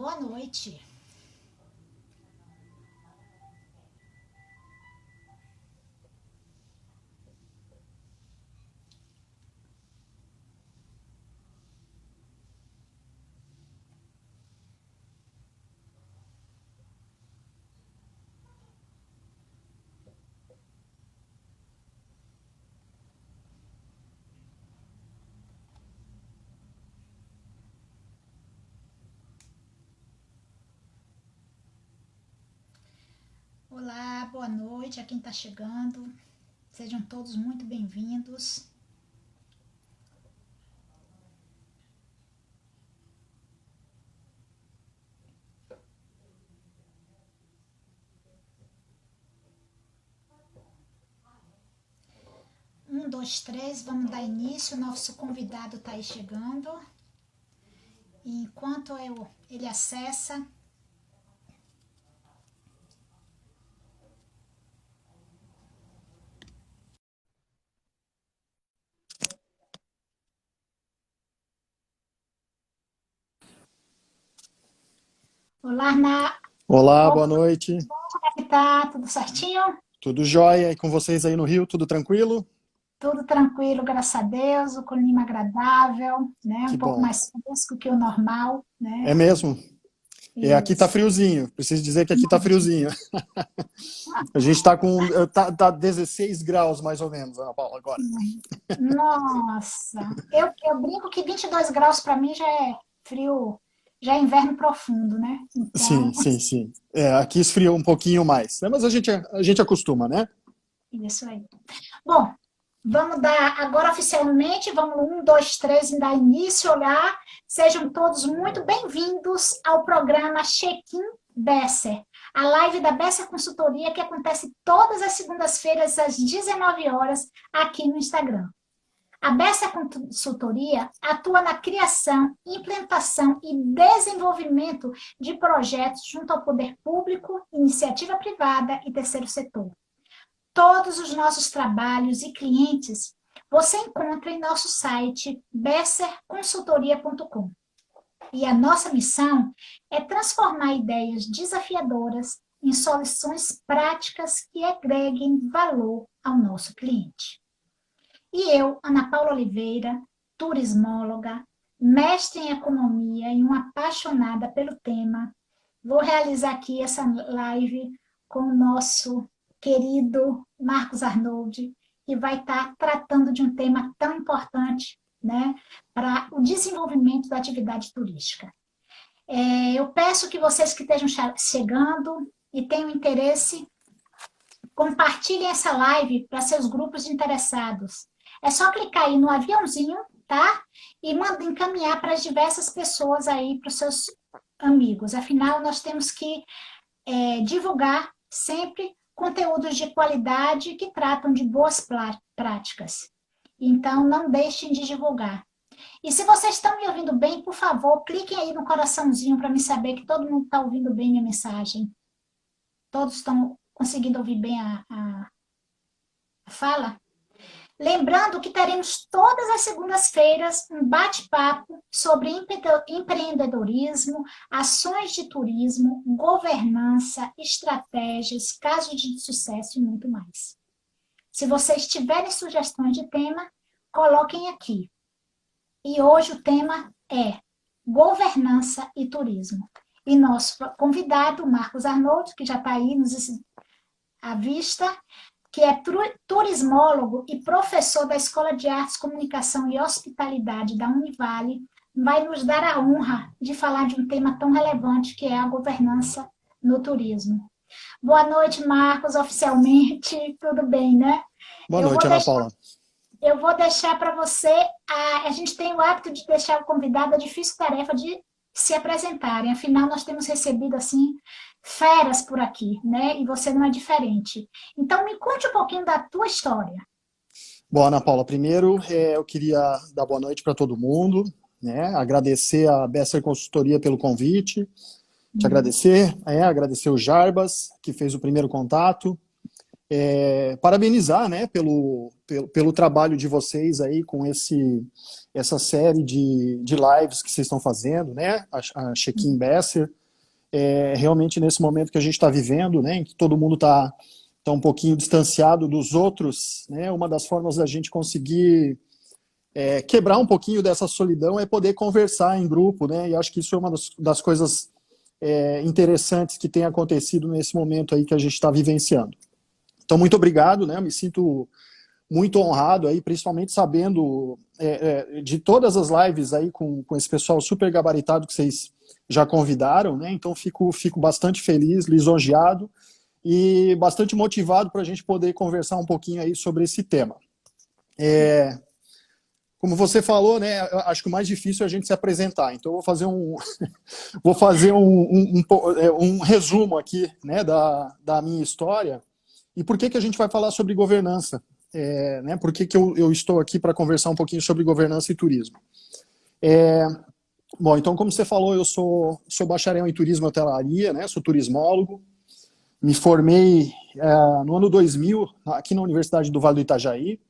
Boa noite. Olá, boa noite a quem está chegando. Sejam todos muito bem-vindos. Um, dois, três, vamos dar início. O nosso convidado está aí chegando. E enquanto ele acessa, olá, Olá, boa Opa, noite. como é que tá? Tudo certinho? Tudo jóia? E com vocês aí no Rio, tudo tranquilo? Tudo tranquilo, graças a Deus, o clima agradável, né? Que Um pouco bom. mais fresco que o normal, É né? mesmo? E aqui tá Isso. friozinho. Preciso dizer que aqui tá friozinho. A gente tá com tá 16 graus mais ou menos, Ana Paula, agora. Nossa, eu brinco que 22 graus para mim já é frio, já é inverno profundo, né? Sim, Então, sim, sim. É, aqui esfria um pouquinho mais, né? Mas a gente acostuma, né? isso aí. Bom, vamos dar agora oficialmente, vamos um, dois, três, em dar início, olhar. Sejam todos muito bem-vindos ao programa Check-in Besser, a live da Besser Consultoria que acontece todas as segundas-feiras às 19 horas aqui no Instagram. A Bessa Consultoria atua na criação, implementação e desenvolvimento de projetos junto ao poder público, iniciativa privada e terceiro setor. Todos os nossos trabalhos e clientes você encontra em nosso site besserconsultoria.com. E a nossa missão é transformar ideias desafiadoras em soluções práticas que agreguem valor ao nosso cliente. E eu, Ana Paula Oliveira, turismóloga, mestre em economia e uma apaixonada pelo tema, vou realizar aqui essa live com o nosso querido Marcos Arnoldi, que vai estar tratando de um tema tão importante, né, para o desenvolvimento da atividade turística. Eu peço que vocês que estejam chegando e tenham interesse, compartilhem essa live para seus grupos de interessados. É só clicar aí no aviãozinho, tá? E encaminhar para as diversas pessoas aí, para os seus amigos. Afinal, nós temos que divulgar sempre conteúdos de qualidade que tratam de boas práticas. Então, não deixem de divulgar. E se vocês estão me ouvindo bem, por favor, cliquem aí no coraçãozinho para me saber que todo mundo está ouvindo bem minha mensagem. Todos estão conseguindo ouvir bem a fala? Lembrando que teremos todas as segundas-feiras um bate-papo sobre empreendedorismo, ações de turismo, governança, estratégias, casos de sucesso e muito mais. Se vocês tiverem sugestões de tema, coloquem aqui. E hoje o tema é governança e turismo. E nosso convidado, Marcos Arnoldo, que já está aí à vista, que é turismólogo e professor da Escola de Artes, Comunicação e Hospitalidade da Univale, vai nos dar a honra de falar de um tema tão relevante que é a governança no turismo. Boa noite, Marcos, oficialmente, tudo bem, né? Boa Eu vou noite, Ana deixar, Paula. eu vou deixar para você, a gente tem o hábito de deixar o convidado a difícil tarefa de se apresentarem, afinal nós temos recebido, assim, feras por aqui, né? E você não é diferente. Então, me conte um pouquinho da tua história. Bom, Ana Paula, primeiro eu queria dar boa noite para todo mundo, né? Agradecer a Besser Consultoria pelo convite, te agradecer o Jarbas, que fez o primeiro contato, parabenizar, né, pelo trabalho de vocês aí com essa série de lives que vocês estão fazendo, né, a Check-in Besser. Realmente nesse momento que a gente está vivendo, né, em que todo mundo está um pouquinho distanciado dos outros, né, uma das formas da gente conseguir quebrar um pouquinho dessa solidão é poder conversar em grupo, né, e acho que isso é uma das coisas interessantes que tem acontecido nesse momento aí que a gente está vivenciando. Então, muito obrigado, né, eu me sinto muito honrado aí, principalmente sabendo de todas as lives aí com esse pessoal super gabaritado que vocês já convidaram, né, então fico bastante feliz, lisonjeado e bastante motivado para a gente poder conversar um pouquinho aí sobre esse tema. Como você falou, né, acho que o mais difícil é a gente se apresentar, então eu vou fazer um resumo aqui, né, da minha história e por que a gente vai falar sobre governança, né, por que eu estou aqui para conversar um pouquinho sobre governança e turismo. Bom, então como você falou, eu sou bacharel em turismo e hotelaria, né, sou turismólogo, me formei no ano 2000 aqui na Universidade do Vale do Itajaí.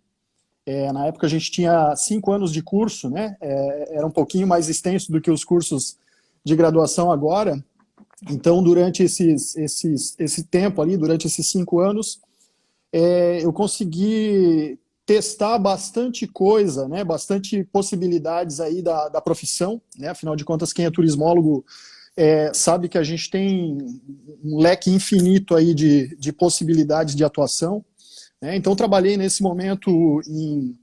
Na época a gente tinha 5 anos de curso, né? Era um pouquinho mais extenso do que os cursos de graduação agora. Então, durante esse tempo ali, durante esses 5 anos, eu consegui testar bastante coisa, né? Bastante possibilidades aí da profissão, né? Afinal de contas, quem é turismólogo sabe que a gente tem um leque infinito aí de possibilidades de atuação. Então, trabalhei nesse momento em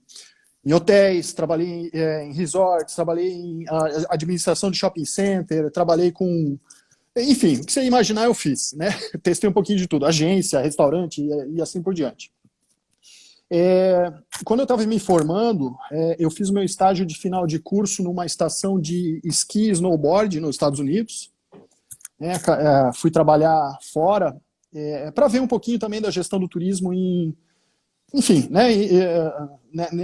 hotéis, trabalhei em resorts, trabalhei em administração de shopping center, trabalhei com... Enfim, o que você imaginar eu fiz, né? Testei um pouquinho de tudo, agência, restaurante e assim por diante. Quando eu estava me formando, eu fiz meu estágio de final de curso numa estação de esqui e snowboard nos Estados Unidos. Fui trabalhar fora para ver um pouquinho também da gestão do turismo enfim, né,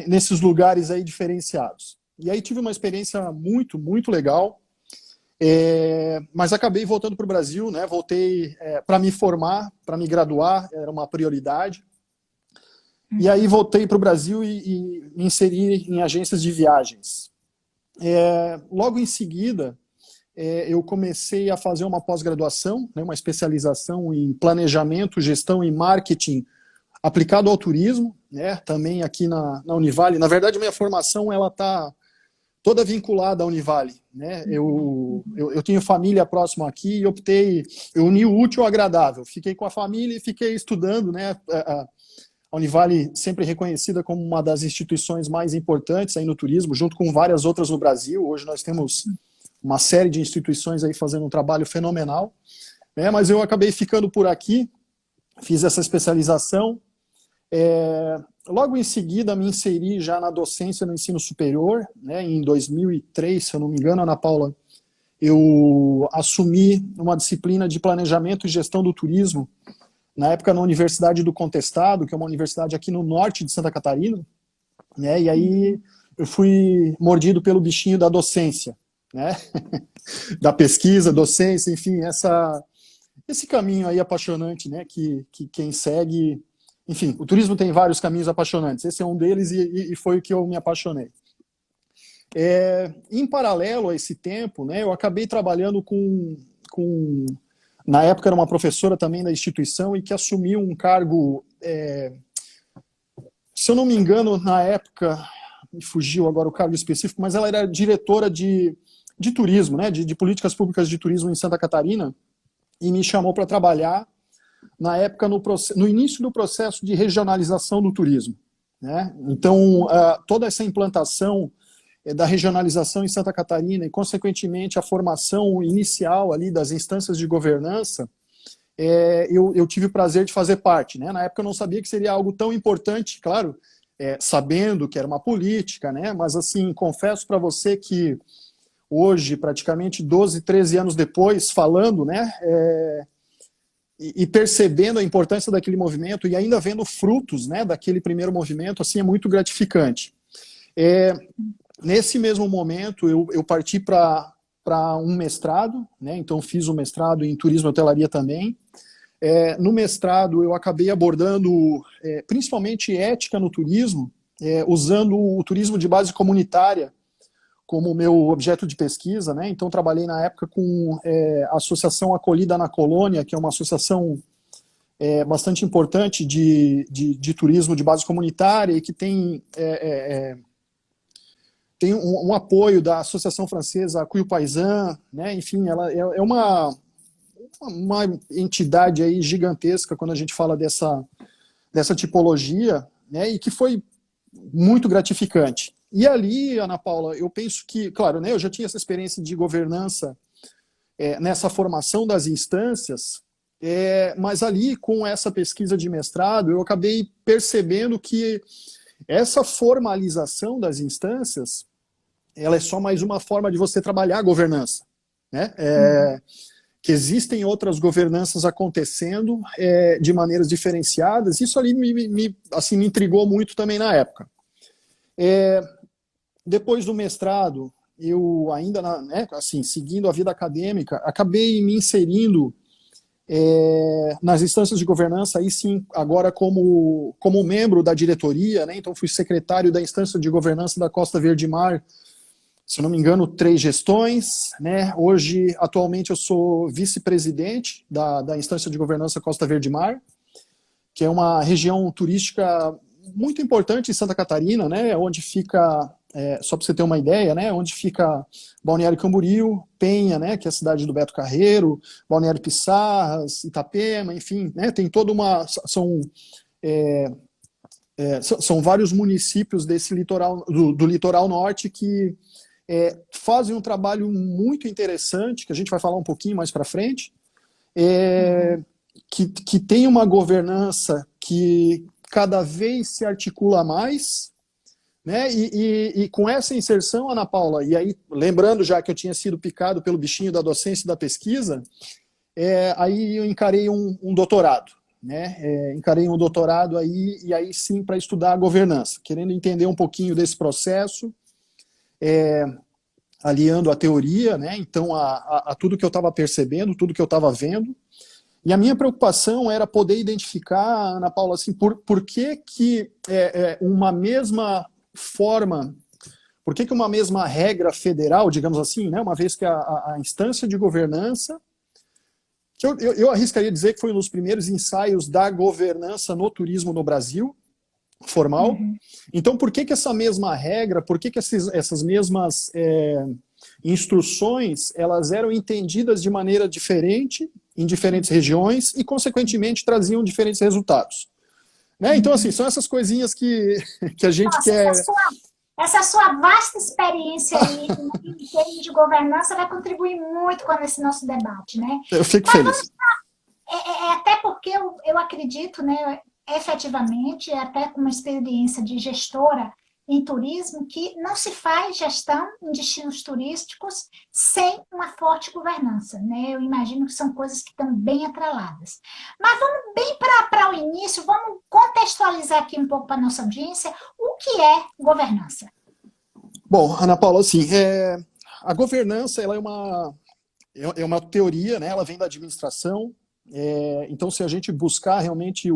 nesses lugares aí diferenciados. E aí tive uma experiência muito, muito legal, mas acabei voltando para o Brasil, né, voltei para me formar, para me graduar, era uma prioridade. E aí voltei para o Brasil e me inseri em agências de viagens. Logo em seguida, eu comecei a fazer uma pós-graduação, né, uma especialização em planejamento, gestão e marketing aplicado ao turismo, né, também aqui na Univale. Na verdade, minha formação ela está toda vinculada à Univale. Né? Eu tenho família próxima aqui e eu uni o útil ao agradável. Fiquei com a família e fiquei estudando. Né? A Univale sempre reconhecida como uma das instituições mais importantes aí no turismo, junto com várias outras no Brasil. Hoje nós temos uma série de instituições aí fazendo um trabalho fenomenal. Né? Mas eu acabei ficando por aqui, fiz essa especialização. Logo em seguida me inseri já na docência no ensino superior, né, em 2003, se eu não me engano, Ana Paula, eu assumi uma disciplina de planejamento e gestão do turismo, na época na Universidade do Contestado, que é uma universidade aqui no norte de Santa Catarina, né, e aí eu fui mordido pelo bichinho da docência, né, da pesquisa, docência, enfim, esse caminho aí apaixonante, né, que quem segue... Enfim, o turismo tem vários caminhos apaixonantes. Esse é um deles e foi o que eu me apaixonei. Em paralelo a esse tempo, né, eu acabei trabalhando na época era uma professora também da instituição e que assumiu um cargo, se eu não me engano, na época, me fugiu agora o cargo específico, mas ela era diretora de turismo, né, de políticas públicas de turismo em Santa Catarina, e me chamou para trabalhar na época, no início do processo de regionalização do turismo. Né? Então, toda essa implantação da regionalização em Santa Catarina e, consequentemente, a formação inicial ali das instâncias de governança, eu tive o prazer de fazer parte. Né? Na época eu não sabia que seria algo tão importante, claro, sabendo que era uma política, né? Mas, assim, confesso para você que hoje, praticamente 12, 13 anos depois, falando, né, e percebendo a importância daquele movimento e ainda vendo frutos, né, daquele primeiro movimento, assim, é muito gratificante. Nesse mesmo momento, eu parti para um mestrado, né, então fiz um mestrado em turismo e hotelaria também, No mestrado, eu acabei abordando principalmente ética no turismo, usando o turismo de base comunitária como meu objeto de pesquisa, né? Então, trabalhei na época com a Associação Acolhida na Colônia, que é uma associação bastante importante de turismo de base comunitária e que tem um apoio da Associação Francesa Cueil Paysan, né? Enfim, ela é uma entidade aí gigantesca quando a gente fala dessa tipologia, né? E que foi muito gratificante. E ali, Ana Paula, eu penso que, claro, né, eu já tinha essa experiência de governança nessa formação das instâncias, mas ali, com essa pesquisa de mestrado, eu acabei percebendo que essa formalização das instâncias, ela é só mais uma forma de você trabalhar a governança, né? Que existem outras governanças acontecendo de maneiras diferenciadas. Isso ali me intrigou muito também na época. Depois do mestrado, eu ainda, né, assim, seguindo a vida acadêmica, acabei me inserindo nas instâncias de governança, aí sim, agora como membro da diretoria, né, então fui secretário da instância de governança da Costa Verde Mar, se eu não me engano, 3 gestões, né? Hoje, atualmente, eu sou vice-presidente da instância de governança Costa Verde Mar, que é uma região turística muito importante em Santa Catarina, né? Onde fica, só para você ter uma ideia, né? Onde fica Balneário Camboriú, Penha, né? Que é a cidade do Beto Carreiro, Balneário Pissarras, Itapema, enfim, né? Tem toda uma... São vários municípios desse litoral, do litoral norte que fazem um trabalho muito interessante, que a gente vai falar um pouquinho mais para frente, que tem uma governança que cada vez se articula mais, né? E com essa inserção, Ana Paula, e aí lembrando já que eu tinha sido picado pelo bichinho da docência e da pesquisa, aí eu encarei um doutorado, né? Encarei um doutorado aí, e aí sim para estudar a governança, querendo entender um pouquinho desse processo, aliando a teoria, né? Então a tudo que eu estava percebendo, tudo que eu estava vendo. E a minha preocupação era poder identificar, Ana Paula, assim, por que uma mesma forma, por que uma mesma regra federal, digamos assim, né? Uma vez que a instância de governança, que eu arriscaria dizer que foi um dos primeiros ensaios da governança no turismo no Brasil, formal. Então, por que essa mesma regra, por que essas mesmas instruções, elas eram entendidas de maneira diferente em diferentes regiões e, consequentemente, traziam diferentes resultados? Né? Então, assim, são essas coisinhas que a gente quer... Essa sua vasta experiência aí em termos de governança vai contribuir muito com esse nosso debate, né? Eu fico feliz. Até porque eu acredito, né, efetivamente, até com uma experiência de gestora em turismo, que não se faz gestão em destinos turísticos sem uma forte governança, né? Eu imagino que são coisas que estão bem atreladas. Mas vamos bem para o início, vamos contextualizar aqui um pouco para a nossa audiência o que é governança. Bom, Ana Paula, assim, a governança ela é uma teoria, né? Ela vem da administração. Então, se a gente buscar realmente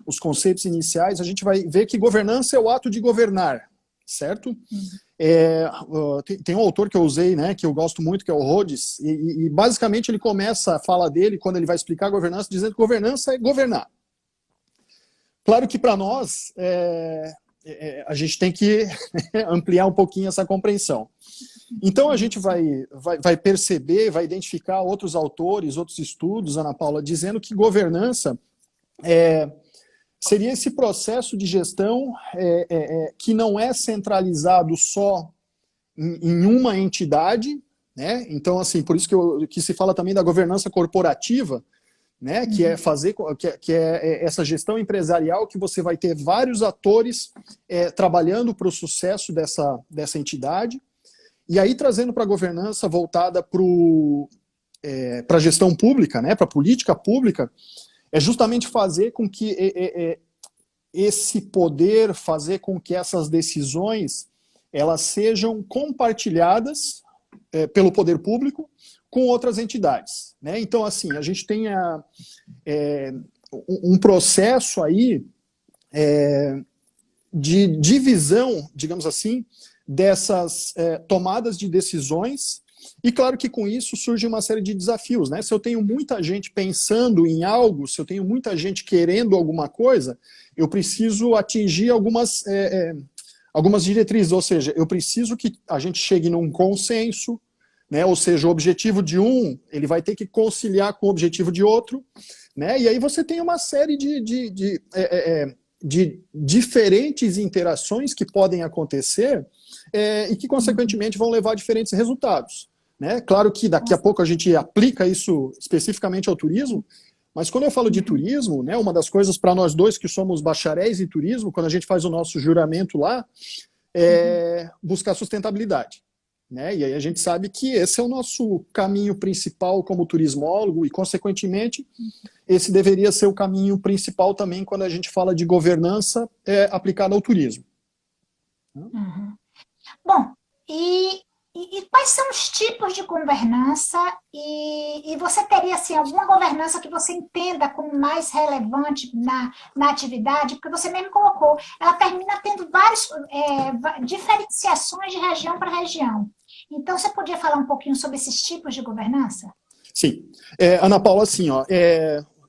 os conceitos iniciais, a gente vai ver que governança é o ato de governar, certo? Tem um autor que eu usei, né, que eu gosto muito, que é o Rhodes, e basicamente ele começa a fala dele, quando ele vai explicar a governança, dizendo que governança é governar. Claro que para nós, a gente tem que ampliar um pouquinho essa compreensão. Então a gente vai perceber, vai identificar outros autores, outros estudos, Ana Paula, dizendo que governança seria esse processo de gestão que não é centralizado só em uma entidade, né? Então, assim, por isso que se fala também da governança corporativa, né? Que é fazer, que é essa gestão empresarial que você vai ter vários atores trabalhando para o sucesso dessa entidade, e aí trazendo para a governança voltada para a gestão pública, né? Para a política pública, é justamente fazer com que esse poder, fazer com que essas decisões, elas sejam compartilhadas pelo poder público com outras entidades, né? Então, assim, a gente tem um processo aí de divisão, digamos assim, dessas tomadas de decisões, e claro que com isso surge uma série de desafios, né? Se eu tenho muita gente pensando em algo, se eu tenho muita gente querendo alguma coisa, eu preciso atingir algumas diretrizes, ou seja, eu preciso que a gente chegue num consenso, né? Ou seja, o objetivo de um, ele vai ter que conciliar com o objetivo de outro, né? E aí você tem uma série de diferentes interações que podem acontecer e que, consequentemente, vão levar a diferentes resultados, né? Claro que daqui a pouco a gente aplica isso especificamente ao turismo, mas quando eu falo de turismo, né, uma das coisas para nós dois que somos bacharéis em turismo, quando a gente faz o nosso juramento lá, é buscar sustentabilidade, né? E aí a gente sabe que esse é o nosso caminho principal como turismólogo e, consequentemente, esse deveria ser o caminho principal também quando a gente fala de governança aplicada ao turismo. Uhum. Bom, e quais são os tipos de governança? E você teria assim, alguma governança que você entenda como mais relevante na atividade? Porque você mesmo colocou, ela termina tendo várias diferenciações de região para região. Então, você podia falar um pouquinho sobre esses tipos de governança? Sim. Ana Paula, assim, ó,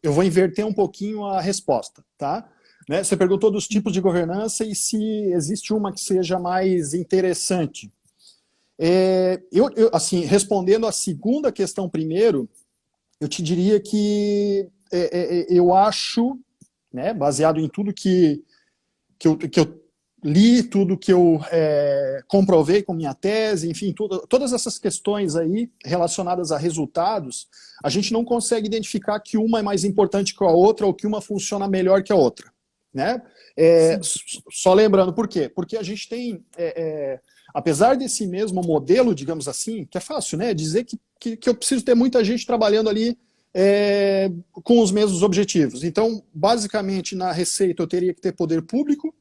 eu vou inverter um pouquinho a resposta, tá? Né? Você perguntou dos tipos de governança e se existe uma que seja mais interessante. Assim, respondendo a segunda questão primeiro, eu te diria que eu acho, né, baseado em tudo que eu li, tudo que eu comprovei com minha tese, enfim, todas essas questões aí relacionadas a resultados, a gente não consegue identificar que uma é mais importante que a outra ou que uma funciona melhor que a outra, né? Só lembrando, por quê? Porque a gente tem, apesar desse mesmo modelo, digamos assim, que é fácil, né? Dizer que eu preciso ter muita gente trabalhando ali com os mesmos objetivos. Então, basicamente, na Receita eu teria que ter poder público,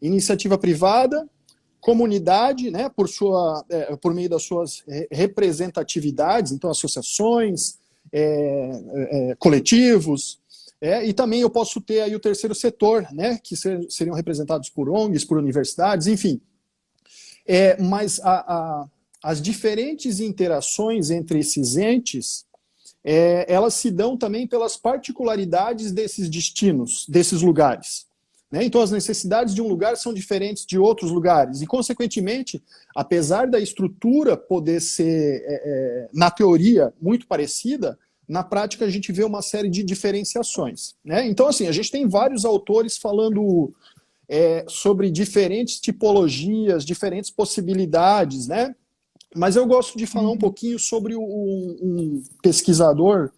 iniciativa privada, comunidade, né, por meio das suas representatividades, então associações, coletivos, e também eu posso ter aí o terceiro setor, né, que seriam representados por ONGs, por universidades, enfim. Mas as diferentes interações entre esses entes, elas se dão também pelas particularidades desses destinos, desses lugares. Né? Então, as necessidades de um lugar são diferentes de outros lugares. E, consequentemente, apesar da estrutura poder ser, na teoria, muito parecida, na prática a gente vê uma série de diferenciações. Né? Então, assim, a gente tem vários autores falando sobre diferentes tipologias, diferentes possibilidades, né? Mas eu gosto de falar um pouquinho sobre um pesquisador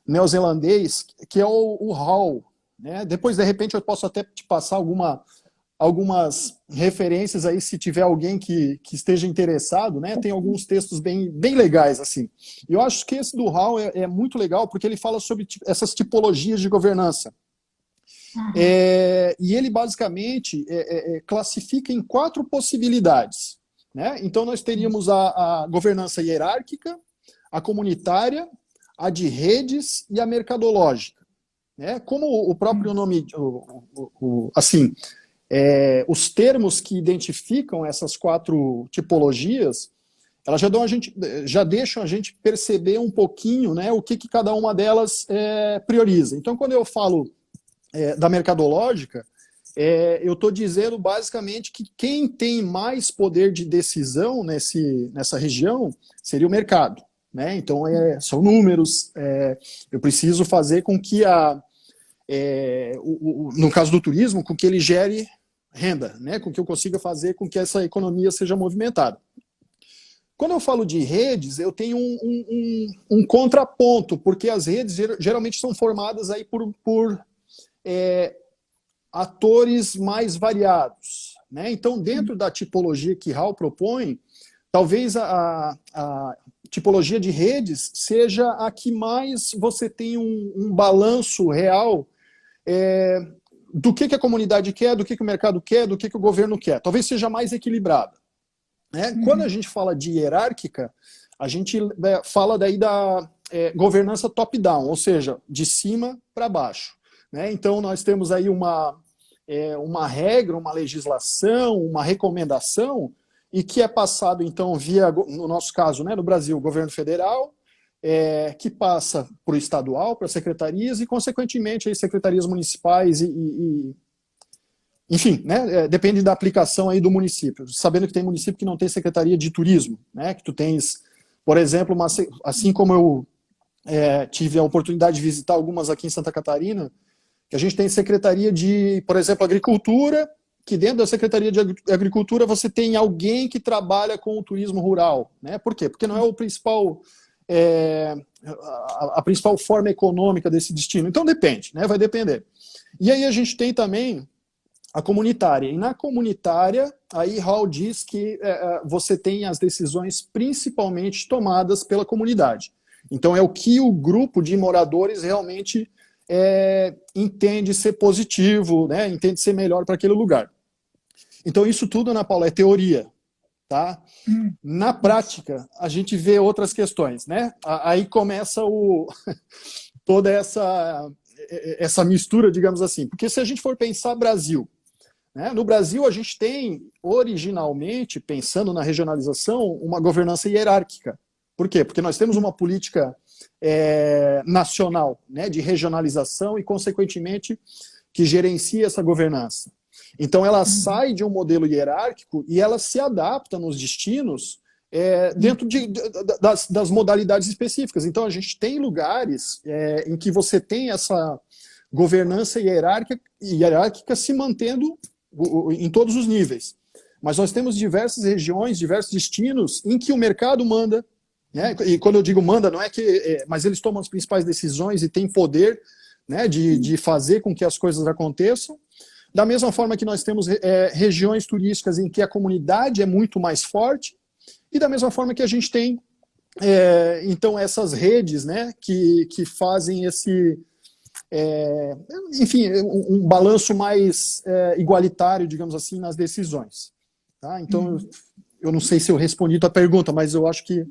neozelandês, que é o Hall. Né? Depois, de repente, eu posso até te passar algumas referências aí, se tiver alguém que esteja interessado, né? Tem alguns textos bem legais, assim. E eu acho que esse do Hall é muito legal, porque ele fala sobre essas tipologias de governança. E ele, basicamente, classifica em 4 possibilidades. Né? Então, nós teríamos a governança hierárquica, a comunitária, a de redes e a mercadológica. Né? Como o próprio nome, assim, os termos que identificam essas 4 tipologias, elas já deixam a gente perceber um pouquinho, né, o que cada uma delas prioriza. Então, quando eu falo da mercadológica, eu estou dizendo basicamente que quem tem mais poder de decisão nessa região seria o mercado. Né? Então, são números, eu preciso fazer com que no caso do turismo, com que ele gere renda, né? Com que eu consiga fazer com que essa economia seja movimentada. Quando eu falo de redes, eu tenho um contraponto, porque as redes geralmente são formadas aí por atores mais variados. Né? Então, dentro da tipologia que Hall propõe, talvez a tipologia de redes seja a que mais você tem um balanço real do que a comunidade quer, do que o mercado quer, do que o governo quer. Talvez seja mais equilibrada. Né? Quando a gente fala de hierárquica, a gente fala daí da governança top-down, ou seja, de cima para baixo. Né? Então, nós temos aí uma regra, uma legislação, uma recomendação, e que é passado, então, via, no nosso caso, né, no Brasil, o governo federal, que passa para o estadual, para secretarias, e, consequentemente, aí, secretarias municipais enfim, né, depende da aplicação aí do município. Sabendo que tem município que não tem secretaria de turismo, né, que tu tens, por exemplo, assim como eu tive a oportunidade de visitar algumas aqui em Santa Catarina, que a gente tem secretaria de, por exemplo, agricultura, que dentro da secretaria de agricultura você tem alguém que trabalha com o turismo rural. Né? Por quê? Porque não é o principal, a principal forma econômica desse destino. Então depende, né? Vai depender. E aí a gente tem também a comunitária. E na comunitária, aí Hall diz que você tem as decisões principalmente tomadas pela comunidade. Então é o que o grupo de moradores realmente entende ser positivo, né? Entende ser melhor para aquele lugar. Então isso tudo, Ana Paula, é teoria. Tá? Na prática, a gente vê outras questões. Né? Aí começa toda essa mistura, digamos assim. Porque se a gente for pensar Brasil, né? No Brasil a gente tem, originalmente, pensando na regionalização, uma governança hierárquica. Por quê? Porque nós temos uma política nacional, né, de regionalização e, consequentemente, que gerencia essa governança. Então, ela sai de um modelo hierárquico e ela se adapta nos destinos dentro das modalidades específicas. Então, a gente tem lugares em que você tem essa governança hierárquica se mantendo em todos os níveis. Mas nós temos diversas regiões, diversos destinos em que o mercado manda. Né? E quando eu digo manda, não é que... mas eles tomam as principais decisões e têm poder, né, de fazer com que as coisas aconteçam. Da mesma forma que nós temos regiões turísticas em que a comunidade é muito mais forte, e da mesma forma que a gente tem, então, essas redes, né, que fazem esse... enfim, um balanço mais igualitário, digamos assim, nas decisões. Tá? Então, eu não sei se eu respondi a tua pergunta, mas eu acho que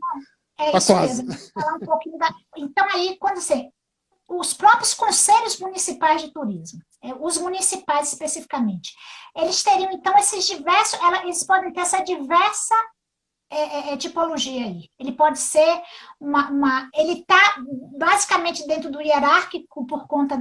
é isso quase. Mesmo. Falar um pouquinho Então, aí, quando você... Os próprios conselhos municipais de turismo, os municipais especificamente, eles teriam, então, esses diversos... Eles podem ter essa diversa tipologia aí. Ele pode ser ele está basicamente dentro do hierárquico por conta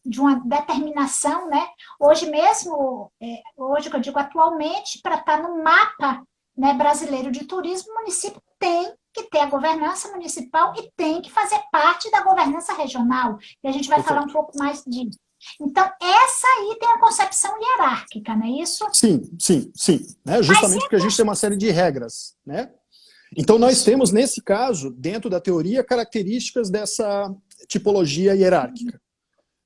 de uma determinação, né? Hoje mesmo, hoje que eu digo atualmente, para estar no mapa, né, brasileiro de turismo, o município tem que ter a governança municipal e tem que fazer parte da governança regional. E a gente vai falar um pouco mais disso. Então, essa aí tem uma concepção hierárquica, não é isso? Sim. Né? Justamente porque a gente tem uma série de regras. Né? Então, nós temos, nesse caso, dentro da teoria, características dessa tipologia hierárquica.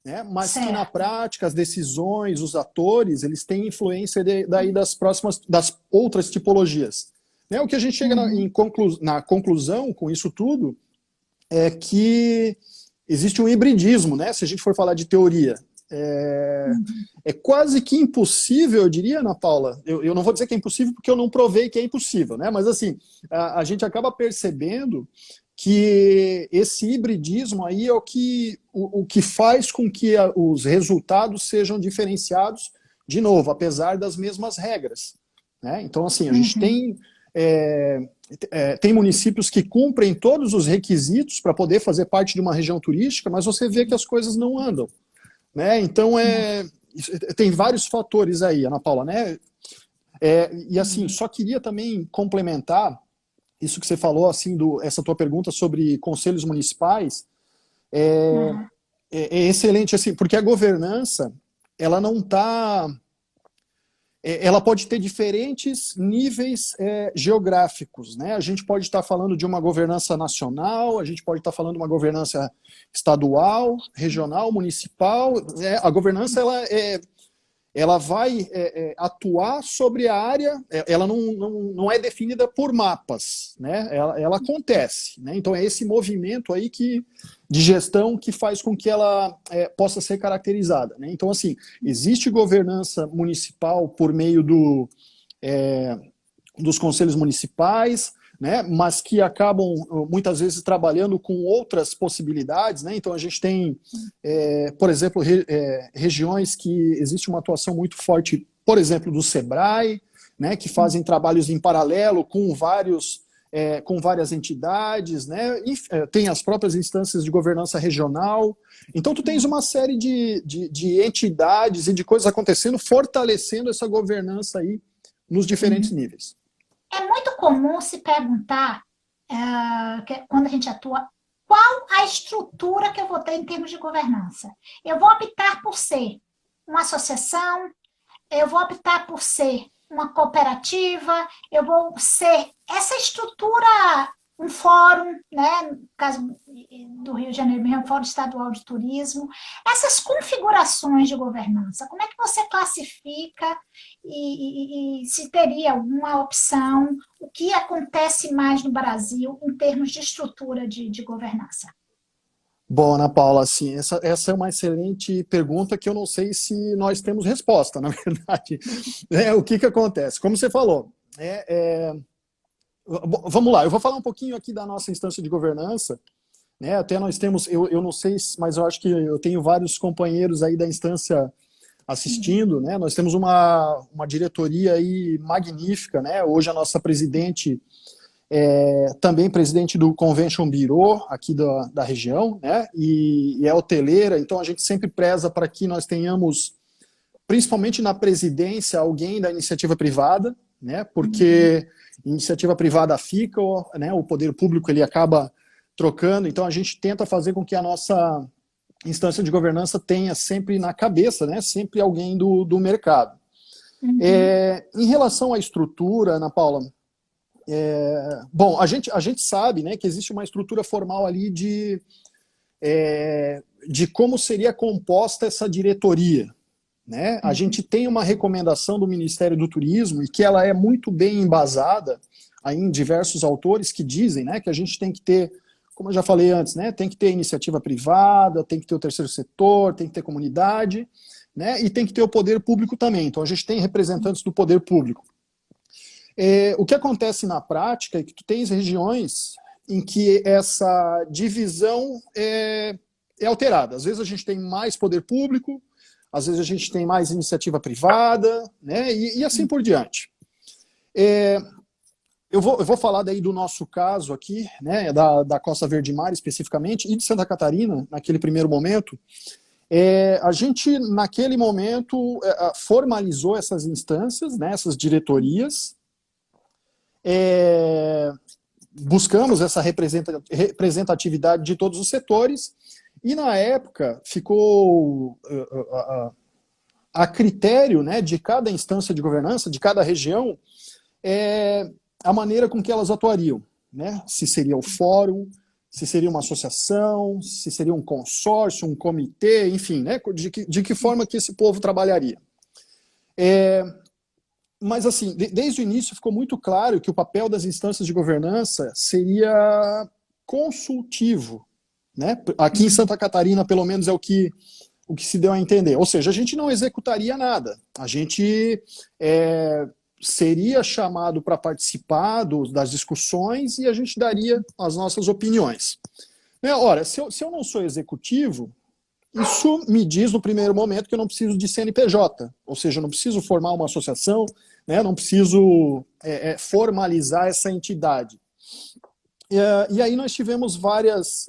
Né? Mas que, na prática, as decisões, os atores, eles têm influência daí das outras tipologias. Né? O que a gente chega na conclusão com isso tudo é que existe um hibridismo, né? Se a gente for falar de teoria. É quase que impossível, eu diria, Ana Paula. Eu não vou dizer que é impossível porque eu não provei que é impossível, né? Mas assim, a gente acaba percebendo que esse hibridismo aí é o que faz com que os resultados sejam diferenciados, de novo, apesar das mesmas regras. Né? Então, assim, a gente tem municípios que cumprem todos os requisitos para poder fazer parte de uma região turística, mas você vê que as coisas não andam. Né? Então, tem vários fatores aí, Ana Paula. Né? E assim, só queria também complementar isso que você falou, assim, essa tua pergunta sobre conselhos municipais. É excelente, assim, porque a governança, ela não está... ela pode ter diferentes níveis geográficos. Né? A gente pode estar falando de uma governança nacional, a gente pode estar falando de uma governança estadual, regional, municipal. A governança ela vai atuar sobre a área, ela não é definida por mapas, né? Ela acontece. Né? Então é esse movimento aí de gestão que faz com que ela possa ser caracterizada. Né? Então, assim, existe governança municipal por meio dos conselhos municipais, né, mas que acabam muitas vezes trabalhando com outras possibilidades, né? Então a gente tem, por exemplo, regiões que existe uma atuação muito forte, por exemplo, do Sebrae, né, que fazem trabalhos em paralelo com várias entidades, né? E, tem as próprias instâncias de governança regional. Então tu tens uma série de entidades e de coisas acontecendo, fortalecendo essa governança aí nos diferentes níveis. É muito comum se perguntar, quando a gente atua, qual a estrutura que eu vou ter em termos de governança? Eu vou optar por ser uma associação, eu vou optar por ser uma cooperativa, eu vou ser essa estrutura, um fórum, né, no caso do Rio de Janeiro, um Fórum Estadual de Turismo, essas configurações de governança, como é que você classifica e se teria alguma opção, o que acontece mais no Brasil em termos de estrutura de governança? Bom, Ana Paula, assim, essa é uma excelente pergunta que eu não sei se nós temos resposta, na verdade. O que acontece? Como você falou, vamos lá, eu vou falar um pouquinho aqui da nossa instância de governança, né? Até nós temos, eu não sei, mas eu acho que eu tenho vários companheiros aí da instância assistindo, né? Nós temos uma diretoria aí magnífica, né? Hoje a nossa presidente também presidente do Convention Bureau aqui da região, né? E é hoteleira, então a gente sempre preza para que nós tenhamos, principalmente na presidência, alguém da iniciativa privada, né? Porque iniciativa privada fica, né? O poder público ele acaba trocando, então a gente tenta fazer com que a nossa instância de governança tenha sempre na cabeça, né? Sempre alguém do mercado. Em relação à estrutura, Ana Paula, bom, a gente sabe, né, que existe uma estrutura formal ali de como seria composta essa diretoria, né? A gente tem uma recomendação do Ministério do Turismo e que ela é muito bem embasada aí em diversos autores que dizem, né, que a gente tem que ter, como eu já falei antes, né, tem que ter iniciativa privada, tem que ter o terceiro setor, tem que ter comunidade, né, e tem que ter o poder público também. Então a gente tem representantes do poder público. O que acontece na prática é que tu tens regiões em que essa divisão é alterada. Às vezes a gente tem mais poder público, às vezes a gente tem mais iniciativa privada, né, e assim por diante. Eu vou falar daí do nosso caso aqui, né, da Costa Verde Mar especificamente, e de Santa Catarina, naquele primeiro momento. A gente, naquele momento, formalizou essas instâncias, né, essas diretorias, buscamos essa representatividade de todos os setores, e na época ficou a critério, né, de cada instância de governança, de cada região, a maneira com que elas atuariam, né? Se seria o fórum, se seria uma associação, se seria um consórcio, um comitê, enfim, né, de que forma que esse povo trabalharia. Mas, assim, desde o início ficou muito claro que o papel das instâncias de governança seria consultivo, né? Aqui em Santa Catarina, pelo menos, é o que se deu a entender. Ou seja, a gente não executaria nada. A gente seria chamado para participar das discussões e a gente daria as nossas opiniões. Ora, se eu não sou executivo, isso me diz no primeiro momento que eu não preciso de CNPJ, ou seja, eu não preciso formar uma associação, né, não preciso formalizar essa entidade. E aí nós tivemos vários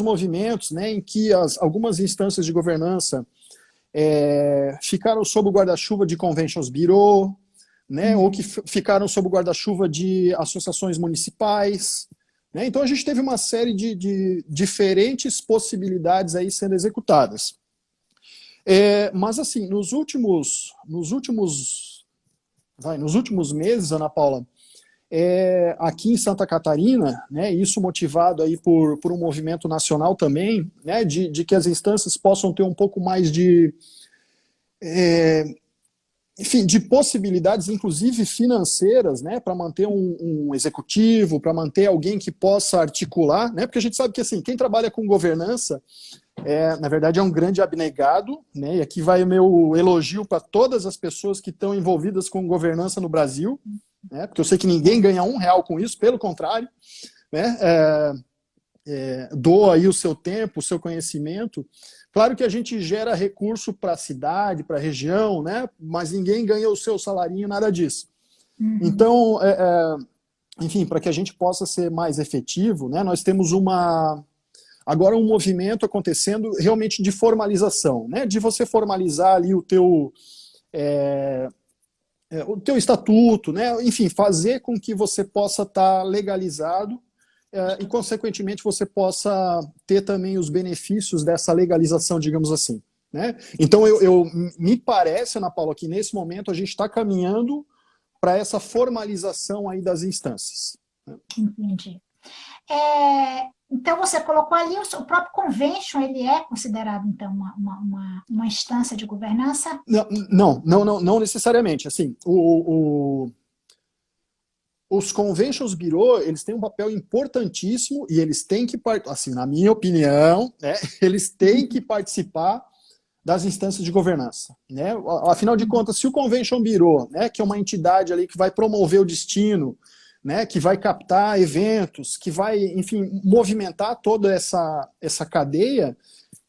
movimentos, né, em que algumas instâncias de governança ficaram sob o guarda-chuva de Conventions Bureau, né, ou que ficaram sob o guarda-chuva de associações municipais. Né? Então a gente teve uma série de diferentes possibilidades aí sendo executadas. Mas assim, nos últimos meses, Ana Paula, aqui em Santa Catarina, né, isso motivado aí por um movimento nacional também, né, de que as instâncias possam ter um pouco mais enfim, de possibilidades, inclusive financeiras, né, para manter um executivo, para manter alguém que possa articular, né, porque a gente sabe que assim, quem trabalha com governança, na verdade é um grande abnegado, né, e aqui vai o meu elogio para todas as pessoas que estão envolvidas com governança no Brasil, né? Porque eu sei que ninguém ganha R$ 1 com isso, pelo contrário, né? Doa aí o seu tempo, o seu conhecimento. Claro que a gente gera recurso para a cidade, para a região, né? Mas ninguém ganha o seu salarinho, nada disso. Então, enfim, para que a gente possa ser mais efetivo, né? Nós temos agora um movimento acontecendo realmente de formalização, né? De você formalizar ali o teu estatuto, né? Enfim, fazer com que você possa estar legalizado e, consequentemente, você possa ter também os benefícios dessa legalização, digamos assim, né? Então, me parece, Ana Paula, que nesse momento a gente está caminhando para essa formalização aí das instâncias. Entendi. Então, você colocou ali o próprio convention, ele é considerado, então, uma instância de governança? Não necessariamente. Assim, os conventions bureau, eles têm um papel importantíssimo e eles têm que, assim, na minha opinião, né, eles têm que participar das instâncias de governança, né? Afinal de contas, se o convention bureau, né, que é uma entidade ali que vai promover o destino, né, que vai captar eventos, que vai, enfim, movimentar toda essa cadeia,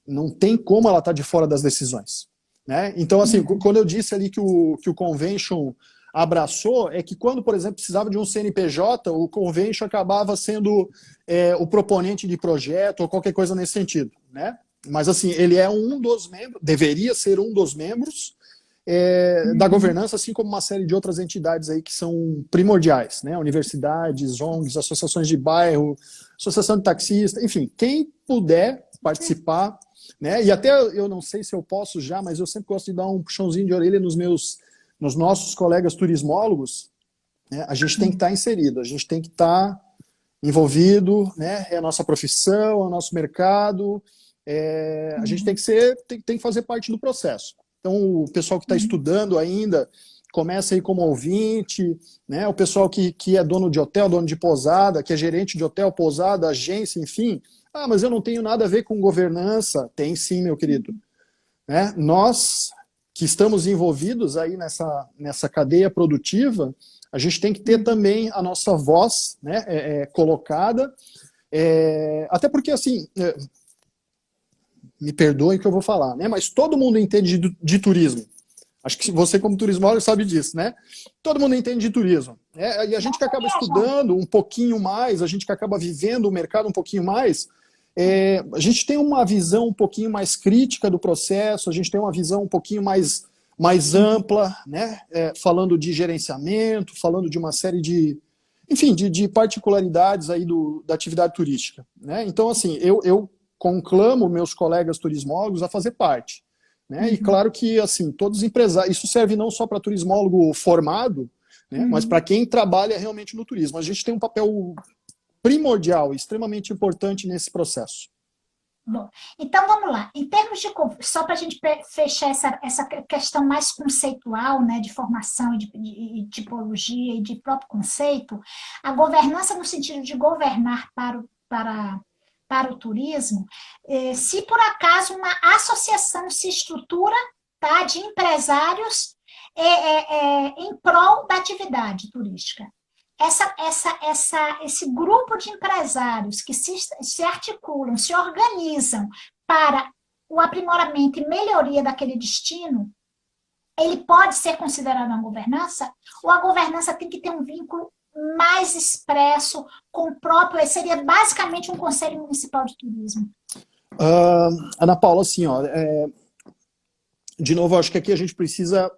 não tem como ela estar de fora das decisões, né? Então, assim, quando eu disse ali que o convention abraçou, é que quando, por exemplo, precisava de um CNPJ, o convention acabava sendo o proponente de projeto ou qualquer coisa nesse sentido, né? Mas, assim, ele é um dos membros, deveria ser um dos membros da governança, assim como uma série de outras entidades aí que são primordiais, né? Universidades, ONGs, associações de bairro, associação de taxistas, enfim, quem puder participar, né? E até eu não sei se eu posso já, mas eu sempre gosto de dar um puxãozinho de orelha nos nossos colegas turismólogos, né? A gente tem que estar inserido, a gente tem que estar envolvido, né? É a nossa profissão, é o nosso mercado, a gente tem que fazer parte do processo. Então, o pessoal que está estudando ainda, começa aí como ouvinte, né? O pessoal que é dono de hotel, dono de pousada, que é gerente de hotel, pousada, agência, enfim. Ah, mas eu não tenho nada a ver com governança. Tem sim, meu querido. Né? Nós que estamos envolvidos aí nessa cadeia produtiva, a gente tem que ter também a nossa voz, né, colocada, até porque, assim, me perdoem que eu vou falar, né? Mas todo mundo entende de turismo. Acho que você, como turismólogo, sabe disso, né? Todo mundo entende de turismo. E a gente que acaba estudando um pouquinho mais, a gente que acaba vivendo o mercado um pouquinho mais, a gente tem uma visão um pouquinho mais crítica do processo, a gente tem uma visão um pouquinho mais ampla, né? Falando de gerenciamento, falando de uma série enfim, de particularidades aí da atividade turística, né? Então, assim, eu conclamo meus colegas turismólogos a fazer parte, né? E claro que, assim, todos os empresários, isso serve não só para turismólogo formado, né? Mas para quem trabalha realmente no turismo. A gente tem um papel primordial, extremamente importante nesse processo. Bom, então vamos lá. Em termos de, só para a gente fechar essa questão mais conceitual, né, de formação e de tipologia e de próprio conceito, a governança no sentido de governar para o turismo, se por acaso uma associação se estrutura, tá, de empresários em prol da atividade turística. Esse grupo de empresários que se articulam, se organizam para o aprimoramento e melhoria daquele destino, ele pode ser considerado uma governança? Ou a governança tem que ter um vínculo mais expresso com o próprio, seria basicamente um Conselho Municipal de Turismo? Ana Paula, assim, ó, de novo, acho que aqui a gente precisa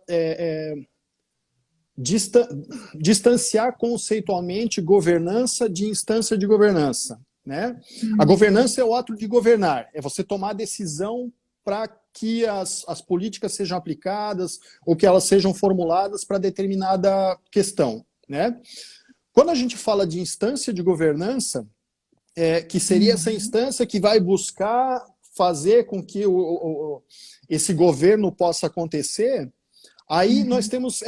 distanciar conceitualmente governança de instância de governança, né? A governança é o ato de governar, é você tomar a decisão para que as políticas sejam aplicadas ou que elas sejam formuladas para determinada questão, né? Quando a gente fala de instância de governança, que seria essa instância que vai buscar fazer com que esse governo possa acontecer, aí nós temos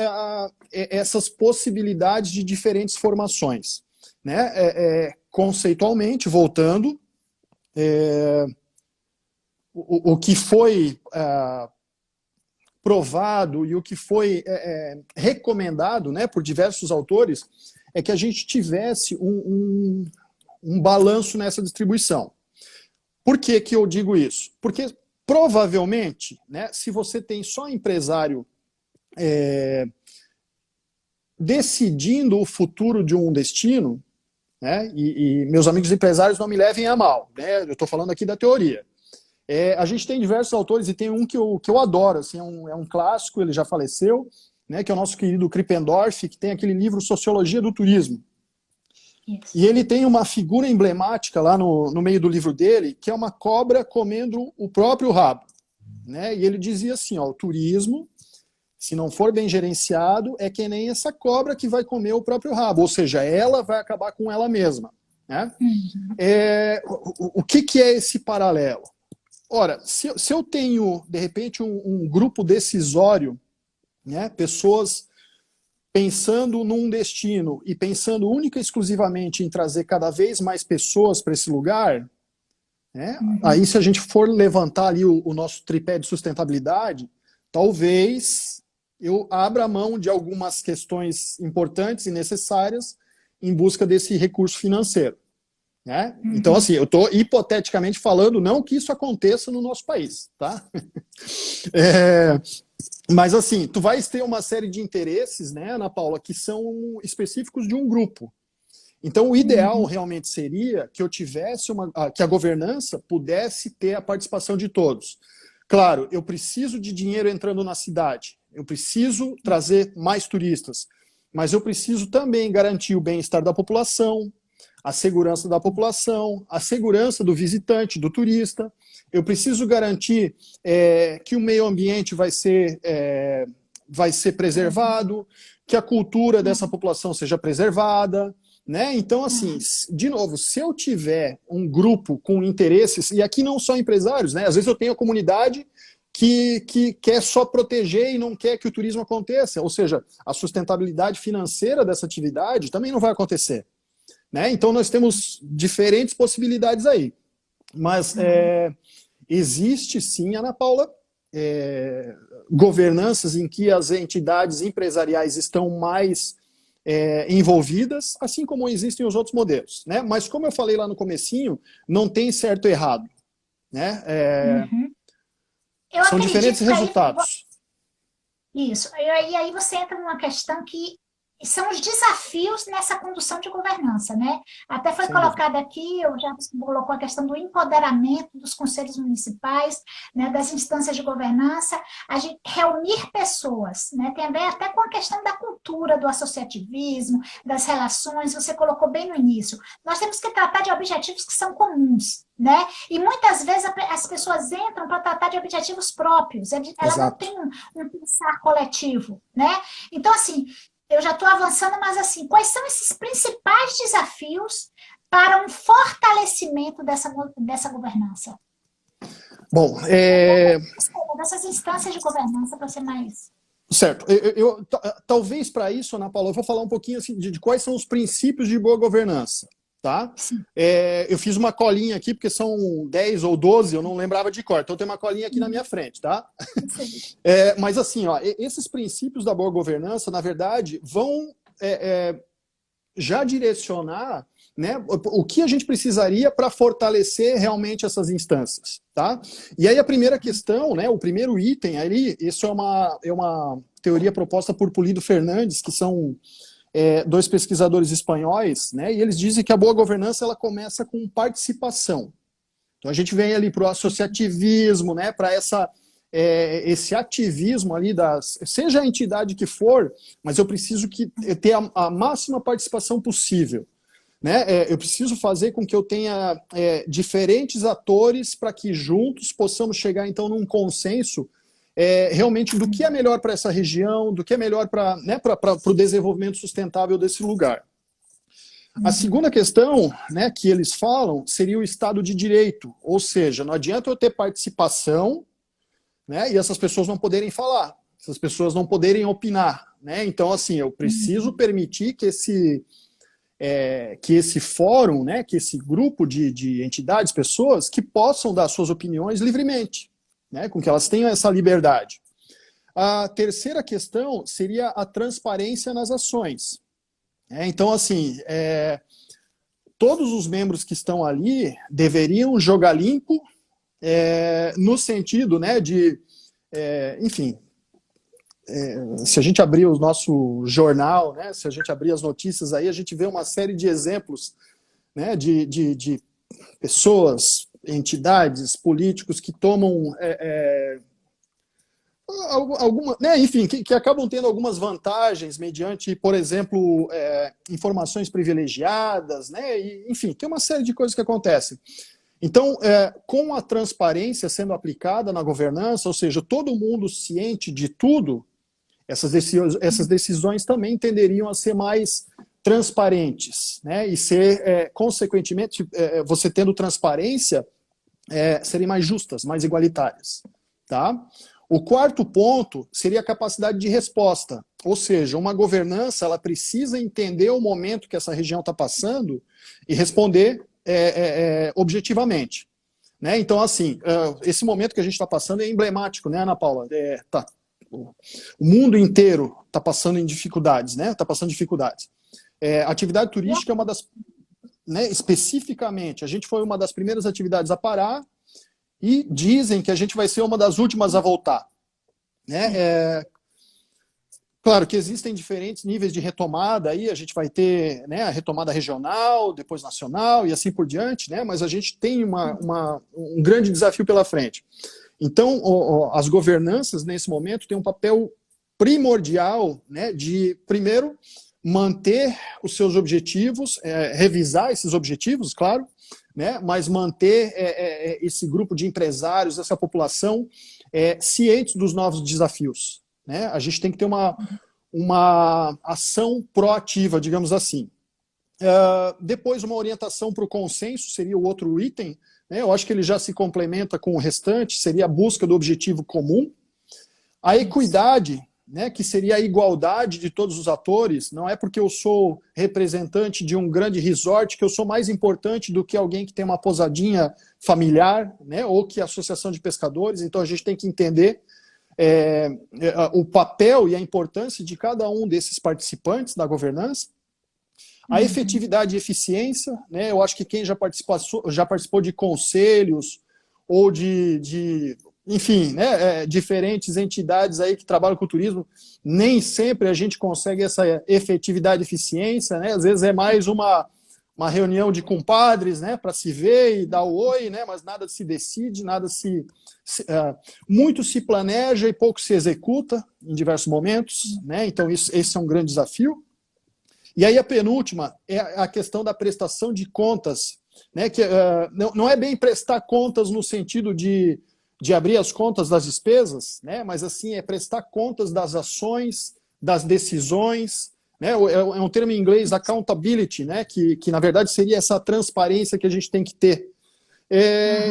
essas possibilidades de diferentes formações, né? Conceitualmente, voltando, o que foi provado e o que foi recomendado, né, por diversos autores é que a gente tivesse um balanço nessa distribuição. Por que que eu digo isso? Porque provavelmente, né, se você tem só empresário decidindo o futuro de um destino, né, e meus amigos empresários não me levem a mal, né, eu estou falando aqui da teoria. A gente tem diversos autores e tem um que eu adoro, assim, é um clássico, ele já faleceu, né, que é o nosso querido Krippendorff, que tem aquele livro Sociologia do Turismo. Isso. E ele tem uma figura emblemática lá no meio do livro dele, que é uma cobra comendo o próprio rabo. Né? E ele dizia assim, ó, o turismo, se não for bem gerenciado, é que nem essa cobra que vai comer o próprio rabo, ou seja, ela vai acabar com ela mesma. Né? O que é esse paralelo? Ora, se eu tenho, de repente, um grupo decisório, né, pessoas pensando num destino e pensando única e exclusivamente em trazer cada vez mais pessoas para esse lugar, né, aí se a gente for levantar ali o nosso tripé de sustentabilidade, talvez eu abra mão de algumas questões importantes e necessárias em busca desse recurso financeiro. Né? Então, assim, eu estou hipoteticamente falando, não que isso aconteça no nosso país, tá? Mas, assim, tu vais ter uma série de interesses, né, Ana Paula, que são específicos de um grupo. Então, o ideal realmente seria que eu tivesse que a governança pudesse ter a participação de todos. Claro, eu preciso de dinheiro entrando na cidade, eu preciso trazer mais turistas, mas eu preciso também garantir o bem-estar da população, a segurança da população, a segurança do visitante, do turista. Eu preciso garantir que o meio ambiente vai ser preservado, que a cultura dessa população seja preservada. Né? Então, assim, de novo, se eu tiver um grupo com interesses, e aqui não só empresários, né? Às vezes eu tenho a comunidade que quer só proteger e não quer que o turismo aconteça, ou seja, a sustentabilidade financeira dessa atividade também não vai acontecer. Né? Então nós temos diferentes possibilidades aí. Mas existe sim, Ana Paula, governanças em que as entidades empresariais estão mais envolvidas, assim como existem os outros modelos. Né? Mas como eu falei lá no comecinho, não tem certo e errado. Né? São diferentes resultados. Isso. E aí você entra numa questão que são os desafios nessa condução de governança, né? Até foi colocado aqui, eu já colocou a questão do empoderamento dos conselhos municipais, né, das instâncias de governança, a gente reunir pessoas, né? Tem a ver até com a questão da cultura, do associativismo, das relações, você colocou bem no início. Nós temos que tratar de objetivos que são comuns, né? E muitas vezes as pessoas entram para tratar de objetivos próprios, ela não tem um pensar coletivo, né? Então, assim, eu já estou avançando, mas assim, quais são esses principais desafios para um fortalecimento dessa governança? Bom, dessas instâncias de governança, para ser mais... Certo. Talvez para isso, Ana Paula, eu vou falar um pouquinho assim, de quais são os princípios de boa governança. Tá? Eu fiz uma colinha aqui, porque são 10 ou 12, eu não lembrava de cor, então tem uma colinha aqui na minha frente, tá? Mas assim, ó, esses princípios da boa governança, na verdade, vão já direcionar, né, o que a gente precisaria para fortalecer realmente essas instâncias. Tá? E aí a primeira questão, né, o primeiro item ali, isso é uma teoria proposta por Pulido Fernandes, que são... dois pesquisadores espanhóis, né, e eles dizem que a boa governança ela começa com participação. Então a gente vem ali para o associativismo, né, para esse ativismo ali, seja a entidade que for, mas eu preciso ter a máxima participação possível. Né? Eu preciso fazer com que eu tenha diferentes atores para que juntos possamos chegar então num consenso realmente do que é melhor para essa região, do que é melhor para o desenvolvimento sustentável desse lugar. A segunda questão, né, que eles falam seria o Estado de Direito, ou seja, não adianta eu ter participação, né, e essas pessoas não poderem falar, essas pessoas não poderem opinar. Né? Então, assim, eu preciso permitir que esse fórum, né, que esse grupo de entidades, pessoas, que possam dar suas opiniões livremente. Né, com que elas tenham essa liberdade. A terceira questão seria a transparência nas ações. Então, assim, todos os membros que estão ali deveriam jogar limpo, no sentido, né, de, enfim, se a gente abrir o nosso jornal, né, se a gente abrir as notícias aí, a gente vê uma série de exemplos, né, de pessoas, entidades, políticos que tomam alguma, né, enfim, que acabam tendo algumas vantagens mediante, por exemplo, informações privilegiadas, né, e, enfim, tem uma série de coisas que acontecem. Então, com a transparência sendo aplicada na governança, ou seja, todo mundo ciente de tudo, essas decisões também tenderiam a ser mais transparentes, né, e ser, consequentemente, você tendo transparência, serem mais justas, mais igualitárias, tá? O quarto ponto seria a capacidade de resposta, ou seja, uma governança ela precisa entender o momento que essa região está passando e responder objetivamente. Né? Então, assim, esse momento que a gente está passando é emblemático, né, Ana Paula? O mundo inteiro está passando em dificuldades, né? Está passando dificuldades. Atividade turística é uma das, né, especificamente, a gente foi uma das primeiras atividades a parar, e dizem que a gente vai ser uma das últimas a voltar. Né? Claro que existem diferentes níveis de retomada, aí a gente vai ter, né, a retomada regional, depois nacional e assim por diante, né? Mas a gente tem um grande desafio pela frente. Então, as governanças, nesse momento, têm um papel primordial, né, de, primeiro, manter os seus objetivos, revisar esses objetivos, claro, né, mas manter esse grupo de empresários, essa população, cientes dos novos desafios. Né? A gente tem que ter uma ação proativa, digamos assim. Depois, uma orientação para o consenso seria o outro item. Né? Eu acho que ele já se complementa com o restante, seria a busca do objetivo comum. A equidade, né, que seria a igualdade de todos os atores, não é porque eu sou representante de um grande resort que eu sou mais importante do que alguém que tem uma pousadinha familiar, né, ou que a associação de pescadores. Então a gente tem que entender o papel e a importância de cada um desses participantes da governança. A efetividade e eficiência, né, eu acho que quem já participou de conselhos ou enfim, né, diferentes entidades aí que trabalham com o turismo, nem sempre a gente consegue essa efetividade e eficiência, né? Às vezes é mais uma reunião de compadres, né, para se ver e dar o oi, né, mas nada se decide, muito se planeja e pouco se executa em diversos momentos, né? Então esse é um grande desafio. E aí a penúltima é a questão da prestação de contas, né, que não é bem prestar contas no sentido de abrir as contas das despesas, né? Mas assim, é prestar contas das ações, das decisões, né? É um termo em inglês, accountability, né? Que na verdade seria essa transparência que a gente tem que ter.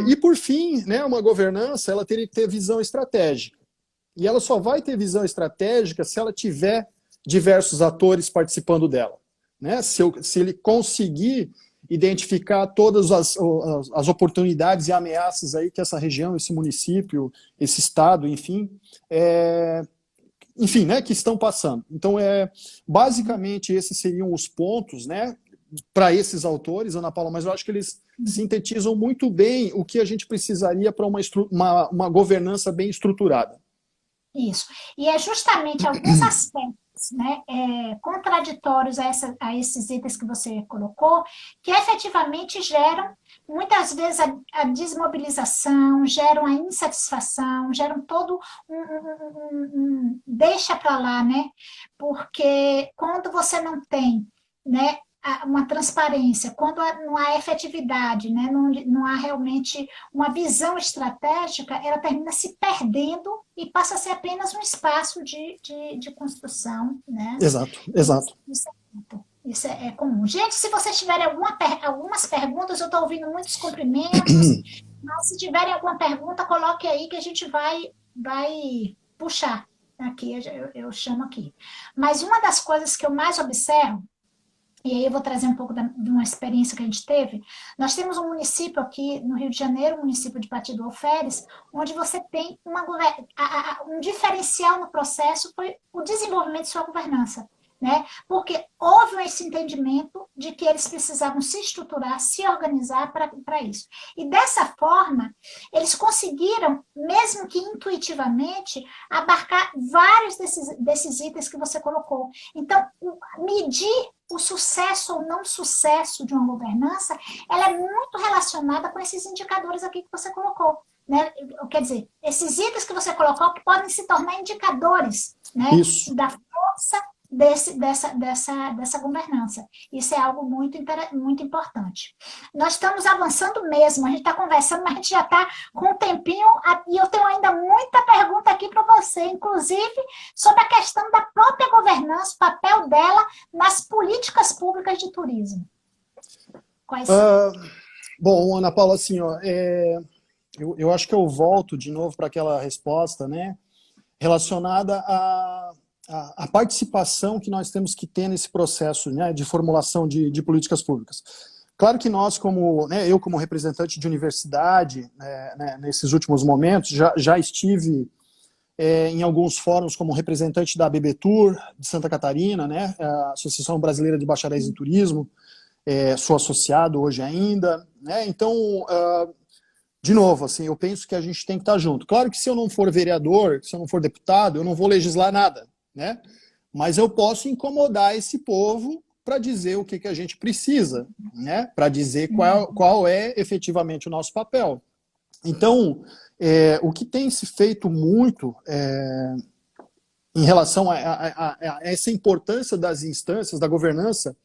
E por fim, né, uma governança ela teria que ter visão estratégica. E ela só vai ter visão estratégica se ela tiver diversos atores participando dela. Né? Se ele conseguir identificar todas as oportunidades e ameaças aí que essa região, esse município, esse estado, enfim, né, que estão passando. Então, basicamente, esses seriam os pontos, né, para esses autores, Ana Paula, mas eu acho que eles sintetizam muito bem o que a gente precisaria para uma governança bem estruturada. Isso. E é justamente alguns aspectos, né, contraditórios a esses itens que você colocou, que efetivamente geram, muitas vezes, a desmobilização, geram a insatisfação, geram todo deixa para lá, né? Porque quando você não tem, né, uma transparência, quando não há efetividade, né, não há realmente uma visão estratégica, ela termina se perdendo e passa a ser apenas um espaço de construção. Né? Exato. Isso é comum. Gente, se vocês tiverem algumas perguntas, eu estou ouvindo muitos cumprimentos, mas se tiverem alguma pergunta, coloque aí que a gente vai puxar. Aqui, eu chamo aqui. Mas uma das coisas que eu mais observo e aí eu vou trazer um pouco de uma experiência que a gente teve. Nós temos um município aqui no Rio de Janeiro, o município de Partido do Alferes, onde você tem um diferencial no processo foi o desenvolvimento de sua governança. Né? Porque houve esse entendimento de que eles precisavam se estruturar, se organizar para isso. E dessa forma, eles conseguiram, mesmo que intuitivamente, abarcar vários desses itens que você colocou. Então, medir o sucesso ou não sucesso de uma governança, ela é muito relacionada com esses indicadores aqui que você colocou. Né? Quer dizer, esses itens que você colocou que podem se tornar indicadores, né? Da força dessa governança. Isso é algo muito importante. Nós estamos avançando mesmo, a gente está conversando, mas a gente já está com um tempinho, e eu tenho ainda muita pergunta aqui para você, inclusive sobre a questão da própria governança, o papel dela nas políticas públicas de turismo. Quais são? Bom, Ana Paula, assim, ó, eu acho que eu volto de novo para aquela resposta, né, relacionada a participação que nós temos que ter nesse processo, né, de formulação de políticas públicas. Claro que nós, eu como representante de universidade, né, nesses últimos momentos, já estive em alguns fóruns como representante da ABBTur, de Santa Catarina, né, a Associação Brasileira de Bacharéis em Turismo, sou associado hoje ainda, né, então, de novo, assim, eu penso que a gente tem que estar junto. Claro que se eu não for vereador, se eu não for deputado, eu não vou legislar nada, né? Mas eu posso incomodar esse povo para dizer o que a gente precisa, né? Para dizer qual é efetivamente o nosso papel. Então, o que tem se feito muito em relação a essa importância das instâncias, da governança,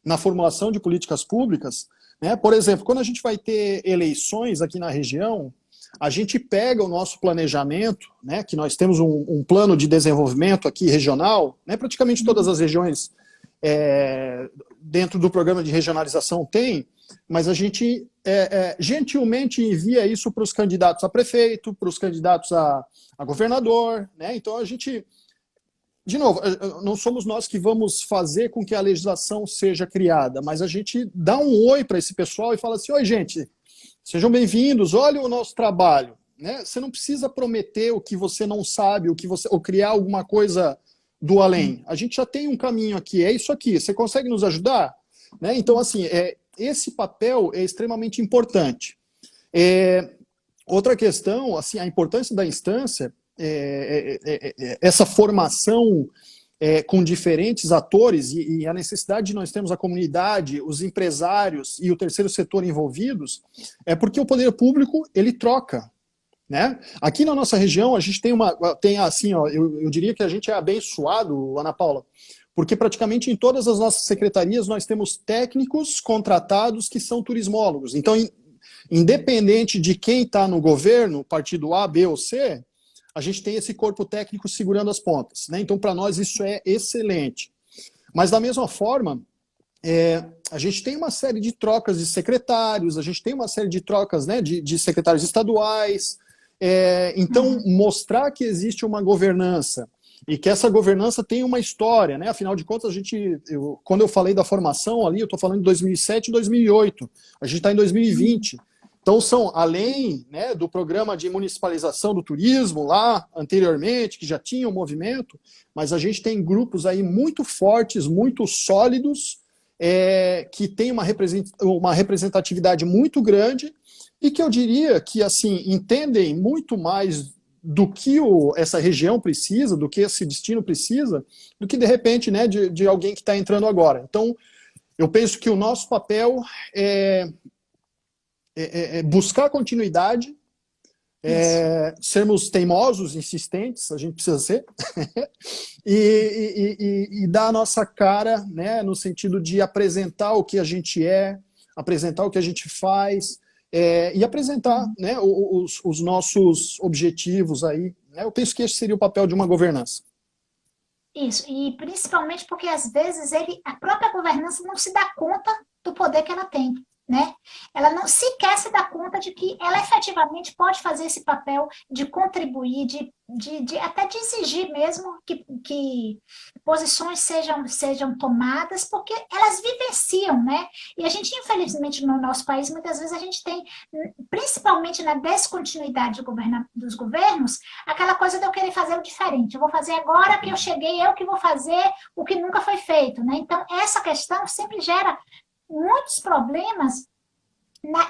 na formulação de políticas públicas, né? Por exemplo, quando a gente vai ter eleições aqui na região, a gente pega o nosso planejamento, né, que nós temos um plano de desenvolvimento aqui regional, né, praticamente todas as regiões dentro do programa de regionalização tem, mas a gente gentilmente envia isso para os candidatos a prefeito, para os candidatos a governador, né? Então a gente, de novo, não somos nós que vamos fazer com que a legislação seja criada, mas a gente dá um oi para esse pessoal e fala assim: oi, gente, sejam bem-vindos, olha o nosso trabalho. Né? Você não precisa prometer o que você não sabe, ou criar alguma coisa do além. A gente já tem um caminho aqui, é isso aqui, você consegue nos ajudar? Né? Então, assim, esse papel é extremamente importante. Outra questão, assim, a importância da instância, essa formação com diferentes atores e a necessidade de nós termos a comunidade, os empresários e o terceiro setor envolvidos, é porque o poder público, ele troca. Né? Aqui na nossa região, a gente tem assim, ó, eu diria que a gente é abençoado, Ana Paula, porque praticamente em todas as nossas secretarias nós temos técnicos contratados que são turismólogos. Então, independente de quem está no governo, partido A, B ou C, a gente tem esse corpo técnico segurando as pontas. Né? Então, para nós, isso é excelente. Mas, da mesma forma, a gente tem uma série de trocas de secretários, a gente tem uma série de trocas, né, de secretários estaduais. Então, mostrar que existe uma governança e que essa governança tem uma história. Né? Afinal de contas, quando eu falei da formação ali, eu estou falando de 2007 e 2008. A gente está em 2020. Então, além, né, do programa de municipalização do turismo lá anteriormente, que já tinha um movimento, mas a gente tem grupos aí muito fortes, muito sólidos, que tem uma representatividade muito grande e que eu diria que assim entendem muito mais do que essa região precisa, do que esse destino precisa, do que de repente, né, de alguém que está entrando agora. Então, eu penso que o nosso papel é buscar continuidade, sermos teimosos, insistentes, a gente precisa ser, e dar a nossa cara, né, no sentido de apresentar o que a gente apresentar o que a gente faz, e apresentar, né, os nossos objetivos aí. Né? Eu penso que esse seria o papel de uma governança. Isso, e principalmente porque às vezes a própria governança não se dá conta do poder que ela tem. né? Ela não sequer se dá conta de que ela efetivamente pode fazer esse papel de contribuir, até de exigir mesmo que posições sejam tomadas, porque elas vivenciam, né? E a gente, infelizmente, no nosso país, muitas vezes a gente tem, principalmente na descontinuidade dos governos, aquela coisa de eu querer fazer o diferente. Eu vou fazer agora que eu cheguei, eu que vou fazer o que nunca foi feito, né? Então, essa questão sempre gera muitos problemas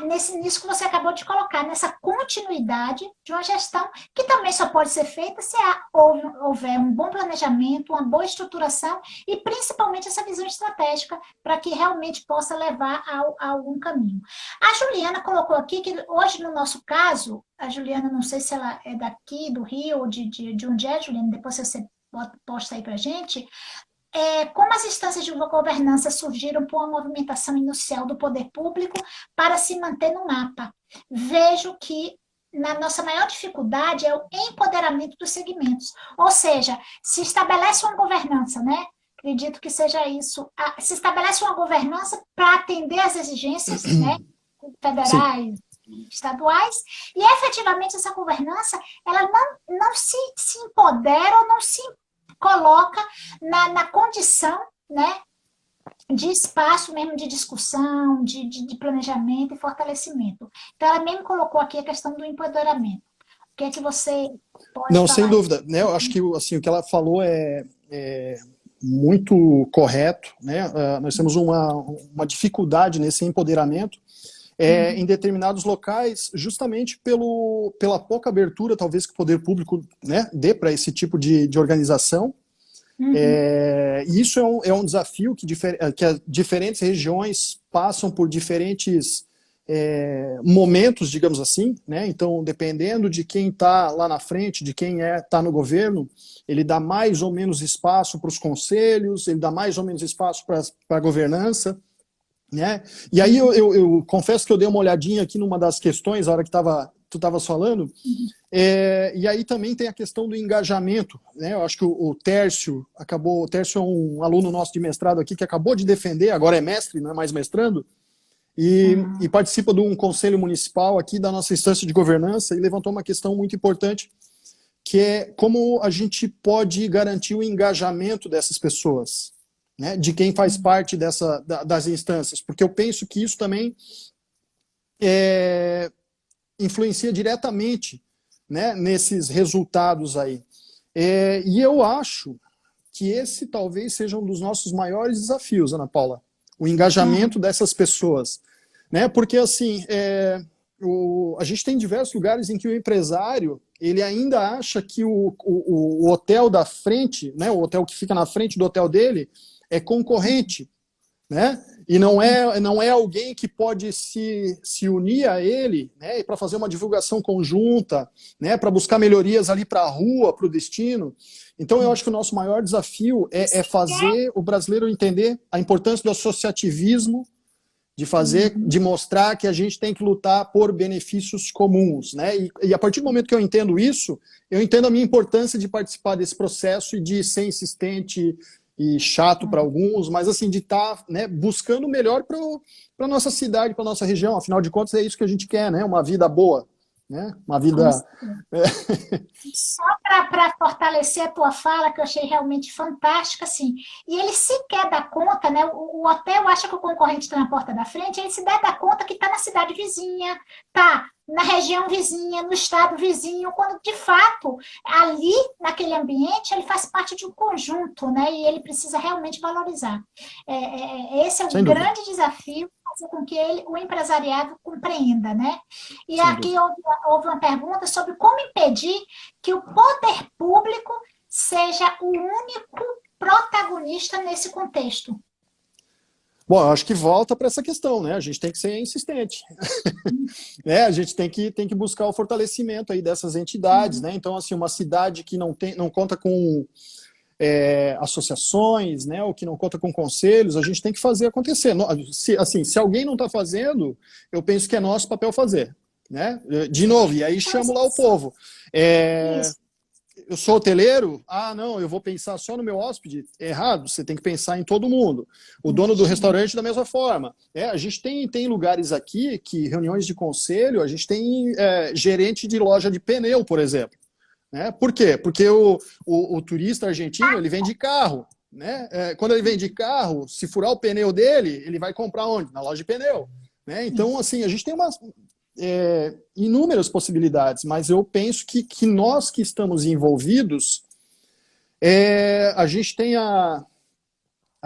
nisso que você acabou de colocar, nessa continuidade de uma gestão que também só pode ser feita se houver um bom planejamento, uma boa estruturação e principalmente essa visão estratégica para que realmente possa levar a algum caminho. A Juliana colocou aqui que hoje, no nosso caso, a Juliana, não sei se ela é daqui, do Rio, ou de onde é, Juliana, depois você posta aí para a gente. Como as instâncias de governança surgiram por uma movimentação inicial do poder público para se manter no mapa. Vejo que na nossa maior dificuldade é o empoderamento dos segmentos. Ou seja, se estabelece uma governança, né? Acredito que seja isso. Se estabelece uma governança para atender às exigências, né, federais, sim, estaduais, e efetivamente essa governança ela não se empodera ou não se coloca na condição, né, de espaço mesmo de discussão, de planejamento e fortalecimento. Então, ela mesmo colocou aqui a questão do empoderamento. O que é que você pode Não, falar? sem dúvida. Né? Eu acho que assim, o que ela falou é muito correto. Né? Nós temos uma dificuldade nesse empoderamento em determinados locais, justamente pela pouca abertura, talvez, que o poder público, né, dê para esse tipo de organização. E isso é um desafio que as diferentes regiões passam por diferentes momentos, digamos assim, né? Então, dependendo de quem está lá na frente, de quem está no governo, ele dá mais ou menos espaço para os conselhos, ele dá mais ou menos espaço para a governança. Né? E aí eu confesso que eu dei uma olhadinha aqui numa das questões, a hora que tu estavas falando, e aí também tem a questão do engajamento. Né? Eu acho que o Tércio é um aluno nosso de mestrado aqui que acabou de defender, agora é mestre, não é mais mestrando, e participa de um conselho municipal aqui da nossa instância de governança e levantou uma questão muito importante, que é como a gente pode garantir o engajamento dessas pessoas. Né, de quem faz parte das instâncias, porque eu penso que isso também influencia diretamente, né, nesses resultados aí. E eu acho que esse talvez seja um dos nossos maiores desafios, Ana Paula, o engajamento dessas pessoas. Né, porque assim, a gente tem diversos lugares em que o empresário ele ainda acha que o hotel da frente, né, o hotel que fica na frente do hotel dele, é concorrente, né? E não é alguém que pode se unir a ele, né, para fazer uma divulgação conjunta, né, para buscar melhorias ali para a rua, para o destino. Então, eu acho que o nosso maior desafio é fazer o brasileiro entender a importância do associativismo, de mostrar que a gente tem que lutar por benefícios comuns, né? E a partir do momento que eu entendo isso, eu entendo a minha importância de participar desse processo e de ser insistente e chato para alguns, mas assim, de estar, né, buscando o melhor para a nossa cidade, para a nossa região. Afinal de contas, é isso que a gente quer, né? Uma vida boa, né? Uma vida... Só para fortalecer a tua fala, que eu achei realmente fantástica, assim, e ele sequer dá conta, né? O hotel acha que o concorrente está na porta da frente, ele se dá conta que está na cidade vizinha, tá na região vizinha, no estado vizinho, quando de fato ali naquele ambiente ele faz parte de um conjunto, né? E ele precisa realmente valorizar. Esse é um grande desafio, fazer com que o empresariado compreenda, né? E sem aqui houve uma pergunta sobre como impedir que o poder público seja o único protagonista nesse contexto. Bom, eu acho que volta para essa questão, né? A gente tem que ser insistente. Né? A gente tem que buscar o fortalecimento aí dessas entidades, né? Então, assim, uma cidade que não conta com associações, né? Ou que não conta com conselhos, a gente tem que fazer acontecer. Se alguém não está fazendo, eu penso que é nosso papel fazer. Né? De novo, e aí chamo lá o povo. eu sou hoteleiro, não, eu vou pensar só no meu hóspede. É errado, você tem que pensar em todo mundo. O dono do restaurante da mesma forma. A gente tem lugares aqui que, reuniões de conselho, a gente tem gerente de loja de pneu, por exemplo. Né? Por quê? Porque o turista argentino, ele vem de carro. Né? Quando ele vem de carro, se furar o pneu dele, ele vai comprar onde? Na loja de pneu. Né? Então, assim, a gente tem inúmeras possibilidades, mas eu penso que nós que estamos envolvidos, a gente tem a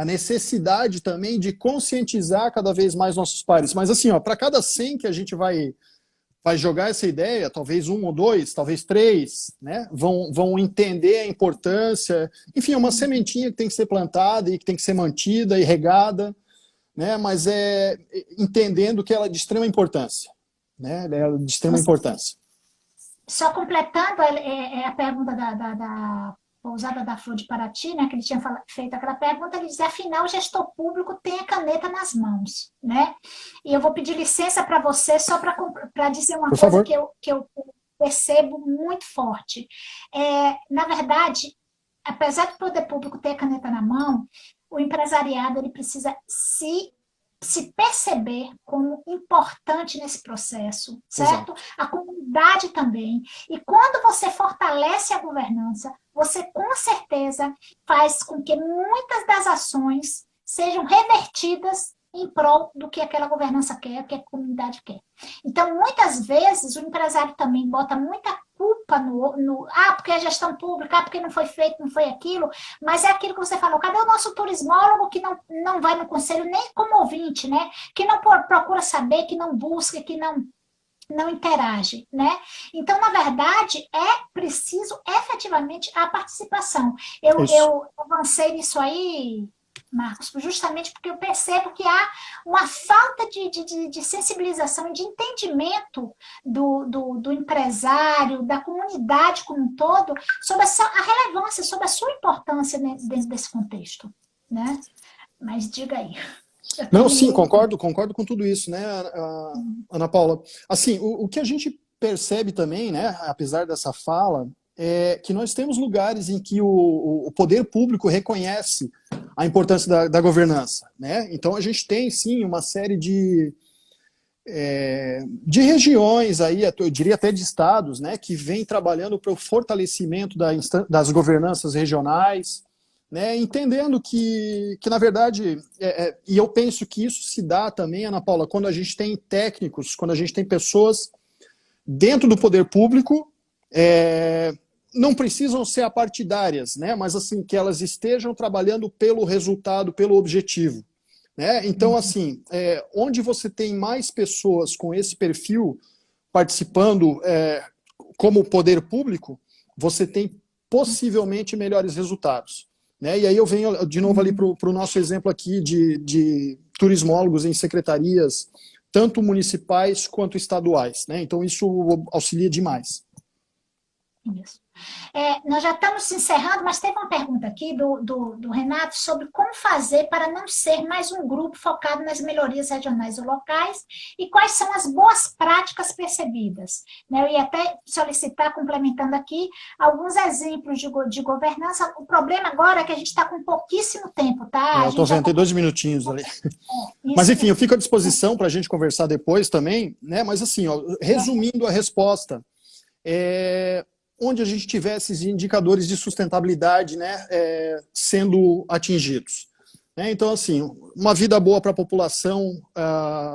necessidade também de conscientizar cada vez mais nossos pares. Mas assim, para cada 100 que a gente vai jogar essa ideia, talvez 1 ou 2, talvez 3, né, vão entender a importância. Enfim, é uma sementinha que tem que ser plantada e que tem que ser mantida e regada, né, mas entendendo que ela é de extrema importância. Né, ela é de extrema importância. Só completando a pergunta da pousada da Flor de Paraty, né, que ele tinha feito aquela pergunta, ele diz, afinal, o gestor público tem a caneta nas mãos. Né? E eu vou pedir licença para você só para dizer uma coisa que eu percebo muito forte. Na verdade, apesar do poder público ter a caneta na mão, o empresariado ele precisa se perceber como importante nesse processo, certo? Exato. A comunidade também. E quando você fortalece a governança, você com certeza faz com que muitas das ações sejam revertidas em prol do que aquela governança quer, o que a comunidade quer. Então, muitas vezes, o empresário também bota muita culpa porque é gestão pública, porque não foi feito, não foi aquilo, mas é aquilo que você falou, cadê o nosso turismólogo que não vai no conselho nem como ouvinte, né? Que não procura saber, que não busca, que não interage, né? Então, na verdade, é preciso efetivamente a participação. Eu avancei nisso aí, Marcos, justamente porque eu percebo que há uma falta de sensibilização e de entendimento do empresário, da comunidade como um todo, sobre a relevância, sobre a sua importância dentro desse contexto. Né? Mas diga aí. Não, sim, concordo com tudo isso, né, Ana Paula? Assim, o que a gente percebe também, né, apesar dessa fala, é que nós temos lugares em que o poder público reconhece a importância da governança, né? Então a gente tem sim uma série de regiões aí, eu diria até de estados, né, que vem trabalhando para o fortalecimento das governanças regionais, né, entendendo que na verdade, e eu penso que isso se dá também, Ana Paula, quando a gente tem técnicos, quando a gente tem pessoas dentro do poder público, não precisam ser apartidárias, né? Mas assim, que elas estejam trabalhando pelo resultado, pelo objetivo. Né? Então, assim, onde você tem mais pessoas com esse perfil participando como poder público, você tem possivelmente melhores resultados. Né? E aí eu venho de novo ali para o nosso exemplo aqui de turismólogos em secretarias, tanto municipais quanto estaduais. Né? Então isso auxilia demais. Isso. Nós já estamos encerrando, mas teve uma pergunta aqui do Renato sobre como fazer para não ser mais um grupo focado nas melhorias regionais ou locais e quais são as boas práticas percebidas. Eu ia até solicitar, complementando aqui, alguns exemplos de governança. O problema agora é que a gente está com pouquíssimo tempo, tá? Eu estou vendo, tem 2 minutinhos ali. Mas enfim, eu fico à disposição para a gente conversar depois também, né? Mas assim, resumindo a resposta, onde a gente tivesse esses indicadores de sustentabilidade, né, sendo atingidos. Então, assim, uma vida boa para a população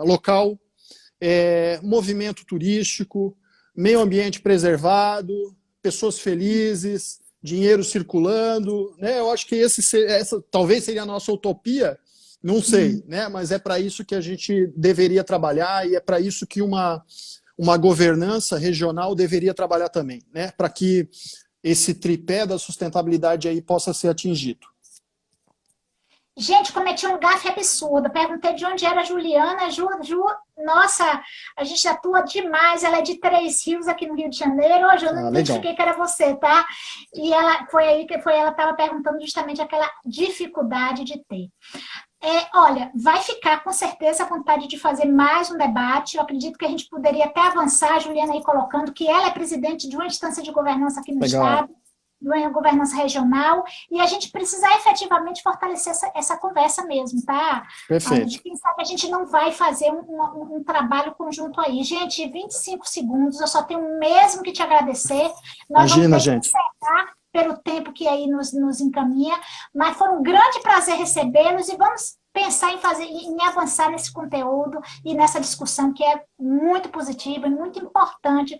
local, movimento turístico, meio ambiente preservado, pessoas felizes, dinheiro circulando, né? Eu acho que essa talvez seria a nossa utopia, não sei, né? Mas é para isso que a gente deveria trabalhar e é para isso que uma governança regional deveria trabalhar também, né? Para que esse tripé da sustentabilidade aí possa ser atingido. Gente, cometi um gafe absurdo. Perguntei de onde era a Juliana. Ju, nossa, a gente atua demais. Ela é de Três Rios, aqui no Rio de Janeiro. Hoje eu não identifiquei que era você, tá? E ela ela estava perguntando justamente aquela dificuldade de ter. Olha, vai ficar com certeza a vontade de fazer mais um debate. Eu acredito que a gente poderia até avançar, a Juliana aí colocando que ela é presidente de uma instância de governança aqui no Estado. governança regional, e a gente precisa efetivamente fortalecer essa conversa mesmo, tá? Perfeito. De pensar que a gente não vai fazer um trabalho conjunto aí. Gente, 25 segundos, eu só tenho mesmo que te agradecer. Nós Imagina, vamos ter gente. que encerrar pelo tempo que aí nos encaminha, mas foi um grande prazer recebê-los e vamos pensar em avançar nesse conteúdo e nessa discussão que é muito positiva e muito importante